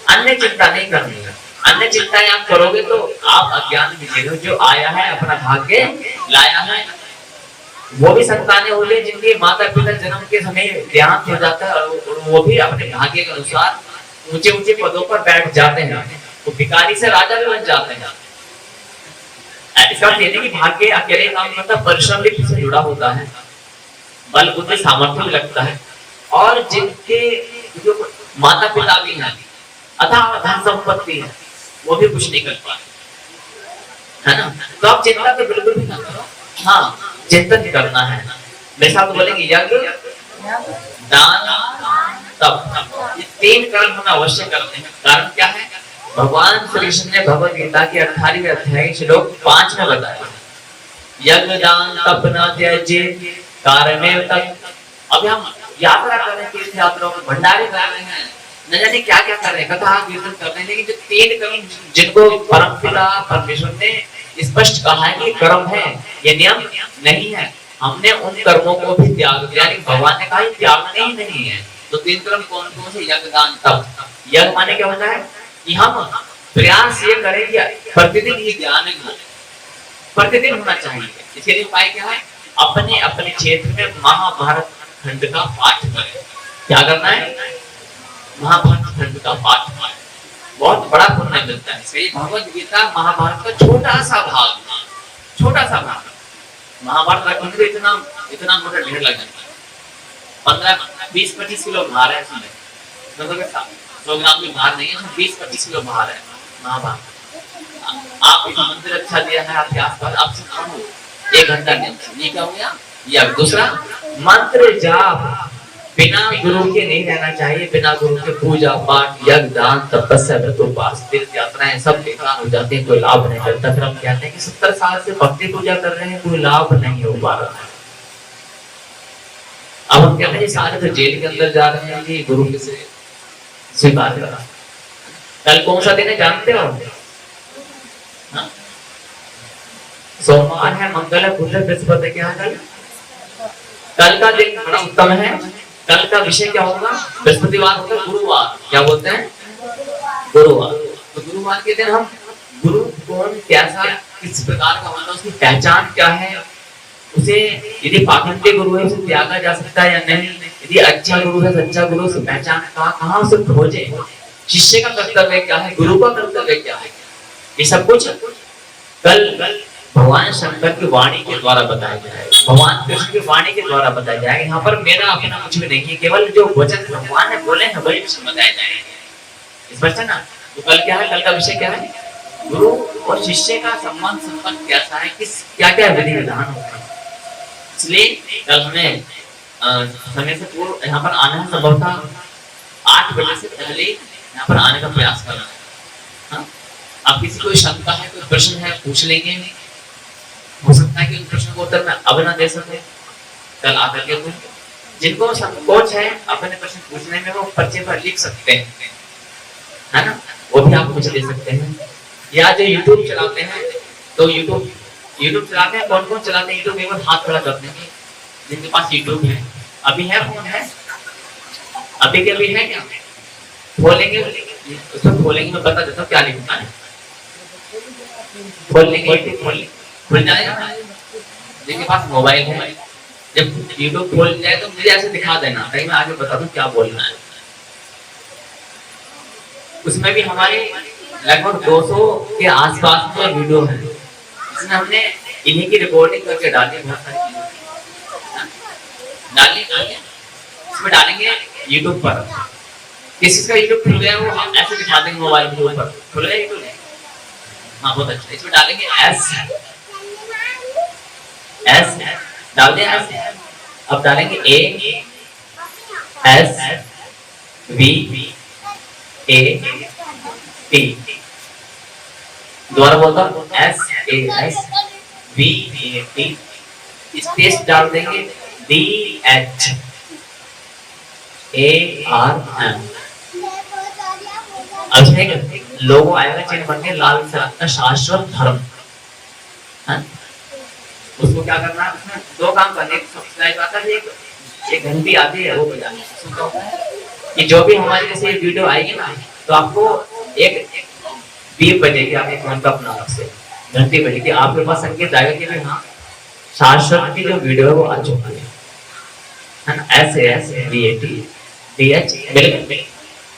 S1: अन्य चिंता नहीं करनी है। अन्य चिंताएं आप करोगे तो आप अज्ञान में जी रहे हो। जो आया है अपना भाग्य लाया है, वो भी संतानें होती है जिनके माता पिता जन्म के समय देहांत हो जाता है, और वो भी अपने भाग्य के अनुसार ऊंचे ऊंचे पदों पर बैठ जाते हैं, तो भिखारी से राजा भी बन जाते हैं। इसका कहने की भाग्य अकेले काम करता, परिश्रम भी से जुड़ा होता है, बल बुद्धि सामर्थ्य भी लगता है। और जिनके जो माता पिता भी हैं, अथाह धन संपत्ति है, वो भी कुछ नहीं कर पाते, है ना? तो आप चिंता तो बिल्कुल भी ना करो। हाँ, चिंतन करना है। मेरे साथ बोलेंगे यज्ञ, दान, तप, ये 3 कर्म हमें अवश्य करने हैं। कारण क्या है? भगवान श्री कृष्ण ने भगवद गीता के 18वें अध्याय श्लोक 5 में बताया, यज्ञ दान तप न त्याज्य कारणे तप। अब हम यात्रा कर रहे हैं, तीर्थ यात्राओं में भंडारे कर रहे हैं, न जाने क्या क्या कर रहे हैं, कथा कीर्तन कर रहे हैं, लेकिन जो 3 कर्म जिनको परमपिता परमेश्वर ने स्पष्ट कहा है कि कर्म है, ये नियम नहीं है, हमने उन कर्मों को भी त्याग दिया। भगवान ने कहा त्यागने ही नहीं है। तो 3 कर्म कौन कौन से? यज्ञ दान तप। यज्ञ माने क्या होता है कि हम प्रयास ये करें कि प्रतिदिन ये ज्ञान प्रतिदिन होना चाहिए। इसके लिए उपाय क्या है? अपने अपने क्षेत्र में महाभारत खंड का पाठ करें। क्या करना है? महाभारत खंड का पाठ करें, बहुत बड़ा पुण्य मिलता है। इसलिए भगवद गीता महाभारत का छोटा सा भाग, छोटा सा भाग। महाभारत रखने को इतना मोटा ढेर लग जाता है, 15-20-25 किलो भार है इसमें, मतलब 100 ग्राम भी भार नहीं है, 20-25 किलो भार है महाभारत। आप एक मंदिर अच्छा दिया है आपके आसपास, आपसे कहो 1 घंटा नहीं, ये क्या हो गया? या दूसरा मंत्र जाप बिना गुरु के नहीं रहना चाहिए। बिना गुरु के पूजा पाठ यज्ञ दान तपस्या व्रत उपवास तीर्थ यात्राएं सब बेकार हो जाती हैं, कोई लाभ नहीं करता। फिर हम कहते हैं कि 70 साल से भक्ति पूजा कर रहे हैं, कोई लाभ नहीं हो पा रहा है। अब हम कहते हैं सारे तो जेल के अंदर जा रहे हैं कि गुरु से स्वीकार करा। कल कौन सा दिन है जानते हो? सोमवार है, मंगल है, बुध है, बृहस्पति क्या है? कल का दिन बड़ा उत्तम है। कल का विषय क्या होगा? बृहस्पतिवार होगा, गुरुवार। क्या बोलते हैं? गुरुवार। तो गुरुवार के दिन हम गुरु कौन, कैसा, किस प्रकार का होता है, उसकी पहचान क्या है, उसे यदि पाखंडी गुरु है उसे त्यागा जा सकता है या नहीं, यदि अच्छा गुरु है, सच्चा गुरु, उसे पहचान कहाँ उसे खोजे, शिष्य का कर्तव्य क्या है, गुरु का कर्तव्य क्या है, ये सब कुछ कल भगवान शंकर की वाणी के द्वारा बताया जाएगा, भगवान कृष्ण की वाणी के द्वारा बताया जाएगा। यहाँ पर मेरा अपना कुछ भी नहीं है, केवल जो वचन भगवान ने बोले हैं वही बताया जाएगा। इस पर ना तो कल क्या है? कल का विषय क्या है? गुरु और शिष्य का संबंध कैसा है, किस क्या क्या विधि विधान होगा। इसलिए कल हमें समय से पूर्व यहाँ पर आना है, संभवतः 8 बजे से पहले यहाँ पर आने का प्रयास करना है। हाँ? अब किसी कोई शंका है, कोई प्रश्न है, पूछ लेंगे। हो सकता है कि उन प्रश्नों को उत्तर मैं अब ना दे सके, कल आकर के जिनको संकोच है अपने प्रश्न पूछने में, वो पर्चे पर लिख सकते हैं, है ना, वो भी आप मुझे दे सकते हैं। या जो YouTube चलाते हैं, तो YouTube चलाते हैं, कौन कौन चलाते हैं YouTube? एक बार हाथ खड़ा कर देंगे जिनके पास YouTube है। अभी है, फोन है, अभी के अभी है क्या? खोलेंगे, उसमें खोलेंगे, मैं बता देता हूँ क्या लिखना है। खोलेंगे, खुल जाएगा ना, जिनके पास मोबाइल है, जब यूट्यूब खोल जाए तो मुझे ऐसे दिखा देना, कहीं मैं आगे बता दूं क्या बोलना है। उसमें भी हमारे लगभग 200 के आसपास में वीडियो है, इसमें हमने इन्हीं की रिकॉर्डिंग करके डाली, बहुत सारी डाली, इसमें डालेंगे यूट्यूब पर। किसी का यूट्यूब खुल गया वो ऐसे दिखा देंगे, मोबाइल के ऊपर खुल गया यूट्यूब, हाँ बहुत अच्छा। इसमें डालेंगे एस डाल दें एस, अब डालेंगे A S V A T, दोबारा बोलता हूँ S A S V A T, space डाल देंगे D H A R M. अब लोगो आएगा, चिन्ह बन के लाल से आपका शाश्वत धर्म, उसको क्या करना है? उसमें 2 काम करने, सब्सक्राइब आता है, एक घंटी आती है वो बजानी। कि जो भी हमारी जैसे वीडियो आएगी ना, तो आपको एक बीप बजेगी, आपके फोन का अपना अलग से घंटी बजेगी, आपके पास संकेत आएगा कि हाँ शाश्वत की जो वीडियो है वो आ चुकी है ना। SASVAT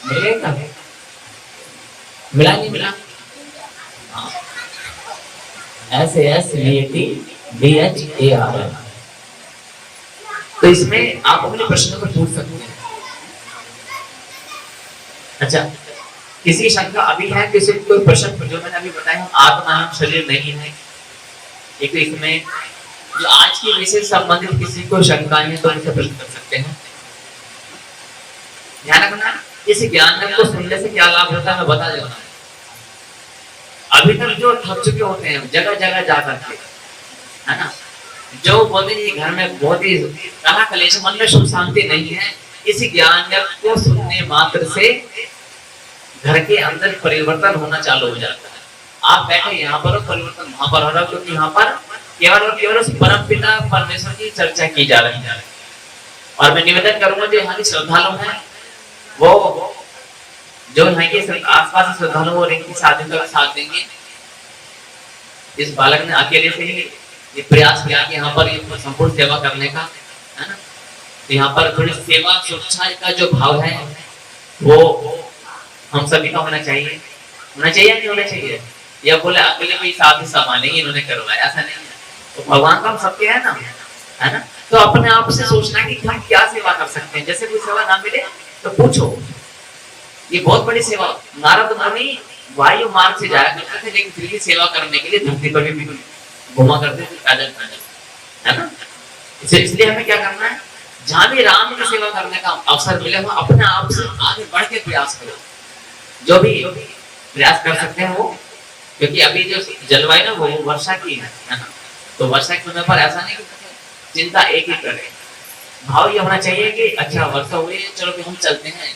S1: मिलेगा, मिला नहीं मिला? SASVATDHAR। तो इसमें आप अपने प्रश्नों को पूछ सकते हैं। अच्छा, किसी शंका अभी है, किसी कोई प्रश्न जो मैंने अभी बताया, आत्मा हम शरीर नहीं है, एक इसमें जो आज की विषय संबंधित किसी को शंका है तो उनसे प्रश्न कर सकते हैं। ध्यान रखना, इस ज्ञान को सुनने से क्या लाभ होता है मैं बता देता हूँ। अभी तक जो थक चुके होते हैं जगह जगह जा करके, है ना, जो बोलते हैं घर में बहुत ही कला कलेश, मन में सुख शांति नहीं है, इस ज्ञान को सुनने मात्र से घर के अंदर परिवर्तन होना चालू हो जाता है। आप बैठे यहाँ पर परिवर्तन वहां पर हो रहा है, क्योंकि यहाँ पर केवल और केवल उस परम पिता परमेश्वर की चर्चा की जा रही है। और मैं निवेदन करूंगा जो यहाँ के श्रद्धालु हैं, वो जो यहाँ के आसपास श्रद्धालु वो रिंकी साधन का साथ देंगे। इस बालक ने अकेले से ही ये प्रयास किया कि यहाँ पर संपूर्ण सेवा करने का, है ना, तो यहाँ पर थोड़ी सेवा सुरक्षा का जो भाव है वो हम सभी का होना चाहिए। होना चाहिए नहीं होना चाहिए? या बोले अकेले कोई साधु संभालेंगे इन्होंने करवाया, ऐसा नहीं है। तो भगवान का हम सबके है ना, है ना, तो अपने आप से सोचना कि हम क्या सेवा कर सकते हैं। जैसे कोई सेवा ना मिले तो पूछो, ये बहुत बड़ी सेवा। नारद मुनि वायु मार्ग से जाया करते थे, लेकिन फिर भी सेवा करने के लिए धरती पर भी घुमा करते थे पैदल पैदल, है ना। इसलिए हमें क्या करना है, जहां भी राम की सेवा करने का अवसर मिले हो अपने आप से आगे बढ़ के प्रयास करो, जो भी प्रयास कर सकते हैं वो। क्योंकि अभी जो जलवायु ना वो वर्षा की है ना, तो वर्षा के समय पर ऐसा नहीं कि चिंता एक ही करे, भाव ये होना चाहिए कि अच्छा वर्षा हुई है, चलो कि हम चलते हैं,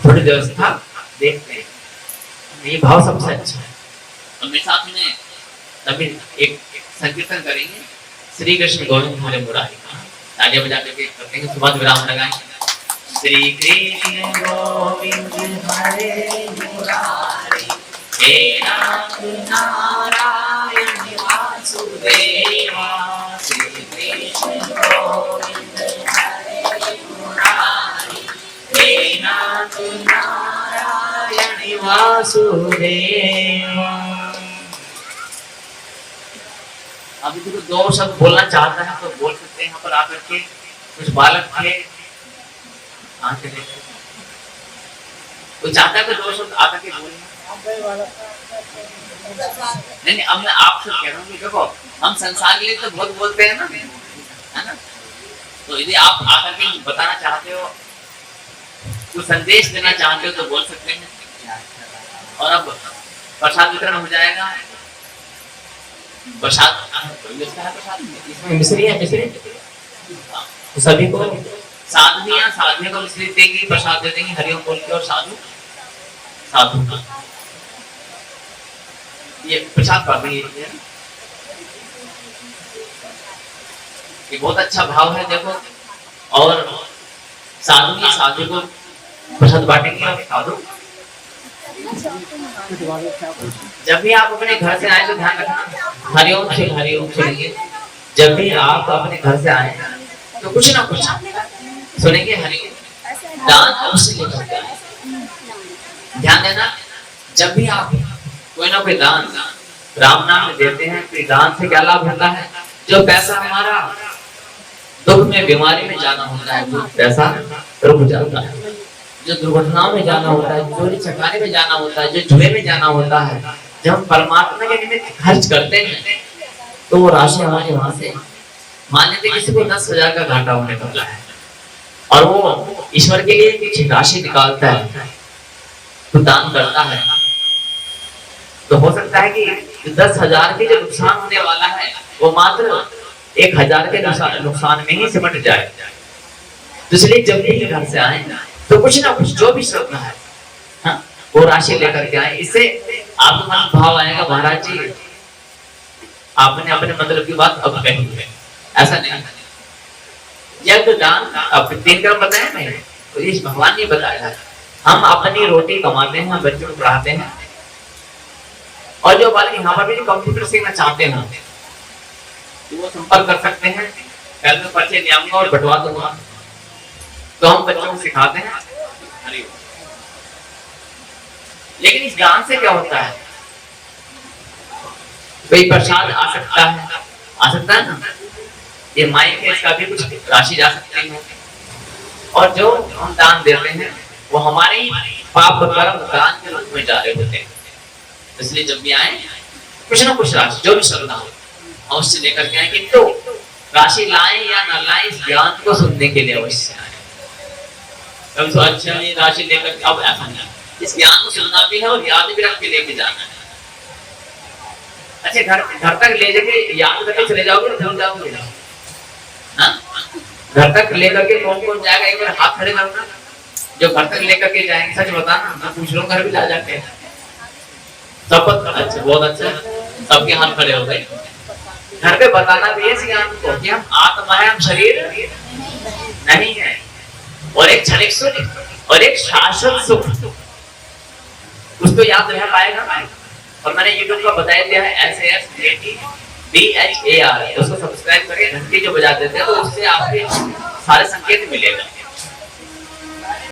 S1: थोड़ी व्यवस्था देखते हैं, ये भाव सबसे अच्छा है। और मेरे साथ में तभी एक संकीर्तन करेंगे, श्री कृष्ण गोविंद हरे मुरारी, तालियां बजा करके करते हैं, सुबह विराम लगाएंगे। श्री कृष्ण गोविंद हरे मुरारी, हे नाथ नारायण वासुदेवा। श्री कृष्ण गोविंद हरे मुरारी, हे नाथ नारायण वासुदेवा। अभी तो दो शब्द बोलना चाहता है तो बोल सकते हैं यहाँ पर आकर के। कुछ बालक थे, कोई चाहता है तो दो शब्द आकर के बोलना। नहीं, अब मैं आपसे कह रहा हूँ कि देखो हम संसार के लिए तो बहुत बोलते हैं ना, है ना, तो यदि आप आकर के बताना चाहते हो, कुछ संदेश देना चाहते हो तो बोल सकते हैं। और अब प्रसाद वितरण हो जाएगा। प्रसाद इसमें मिश्री है, मिश्री तो सभी को साधनियां साधने को मिश्री देंगी, प्रसाद दे देंगी हरिओम बोल के, और साधु साधु का ये प्रसाद पा देंगे। ये बहुत अच्छा भाव है देखो। और साधु की साधु को प्रसाद बांटेंगे, और साधु जब भी आप अपने घर से आए तो ध्यान रखना हरिओम से हरिओम सुनेंगे। जब भी आप अपने घर से आए तो कुछ ना कुछ सुनेंगे हरिओम, दान अवश्य लेकर के आए। ध्यान देना, जब भी आप कोई ना कोई दान राम नाम में देते हैं तो दान से क्या लाभ होता है, जो पैसा हमारा दुख में बीमारी में जाना होता है वो पैसा रुक जाता है, जो दुर्घटनाओं में जाना होता है, चोरी चकाने में जाना होता है, जो जुए में जाना होता है, जब हम परमात्मा के निमित्त खर्च करते हैं तो वो राशि हमारे वहां से, मान लेते किसी को 10,000 का घाटा होने वाला है और वो ईश्वर के लिए कुछ राशि निकालता है तो दान करता है, तो हो सकता है कि 10,000 के जो नुकसान होने वाला है वो मात्र 1,000 के नुकसान में ही सिमट जाए। तो इसलिए जब भी घर से आए तो कुछ ना कुछ जो भी श्रद्धा है, हाँ, वो राशि लेकर के आए। इससे आपको मन भाव आएगा महाराज जी आपने अपने मतलब की बात अब कही है, ऐसा नहीं। यज्ञ दान अब 3 कर्म बताए नहीं, तो इस भगवान ने बताया है। हम अपनी रोटी कमाते हैं, बच्चों को पढ़ाते हैं, और जो बालक यहाँ पर भी कंप्यूटर सीखना चाहते हैं तो वो संपर्क कर सकते हैं। कल में पर्चे ले आऊंगा और बंटवा दूंगा, तो हम बच्चों को सिखाते हैं। लेकिन इस ज्ञान से क्या होता है, कोई प्रसाद आ सकता है ना, ये माइक है, इसका भी कुछ राशि जा सकती है। और जो हम दान देते हैं वो हमारे ही पाप कर्म दान के रूप में जा रहे होते हैं। इसलिए जब भी आए कुछ ना कुछ राशि जो भी श्रद्धा हो अवश्य लेकर के आए, किंतु राशि लाएं या न लाएं इस ज्ञान को सुनने के लिए अवश्य आए। कल तो अच्छा ये राशि लेकर अब ऐसा नहीं, इस ज्ञान को सुनना भी है और याद भी रख के लेके जाना है। अच्छा घर तक ले जाके याद करके चले जाओगे तो भूल जाओगे ना? घर तक लेकर के कौन जाएगा? एक बार हाथ खड़े करो ना, जो घर तक लेकर के जाएंगे। सच बताना, मैं पूछ रहा हूँ, घर भी ला जाते हैं सब। अच्छा, बहुत अच्छा, सबके हाथ खड़े हो गए। घर पे बताना भी है ज्ञान को कि हम आत्मा है, हम शरीर नहीं है। और एक क्षणिक सुख और एक शाश्वत सुख, उसको याद रह पाएगा। और मैंने यूट्यूब का बताया दिया है SASDHAR, उसको सब्सक्राइब करके घंटी जो बजा देते हैं तो उससे आपके सारे संकेत मिलेगा।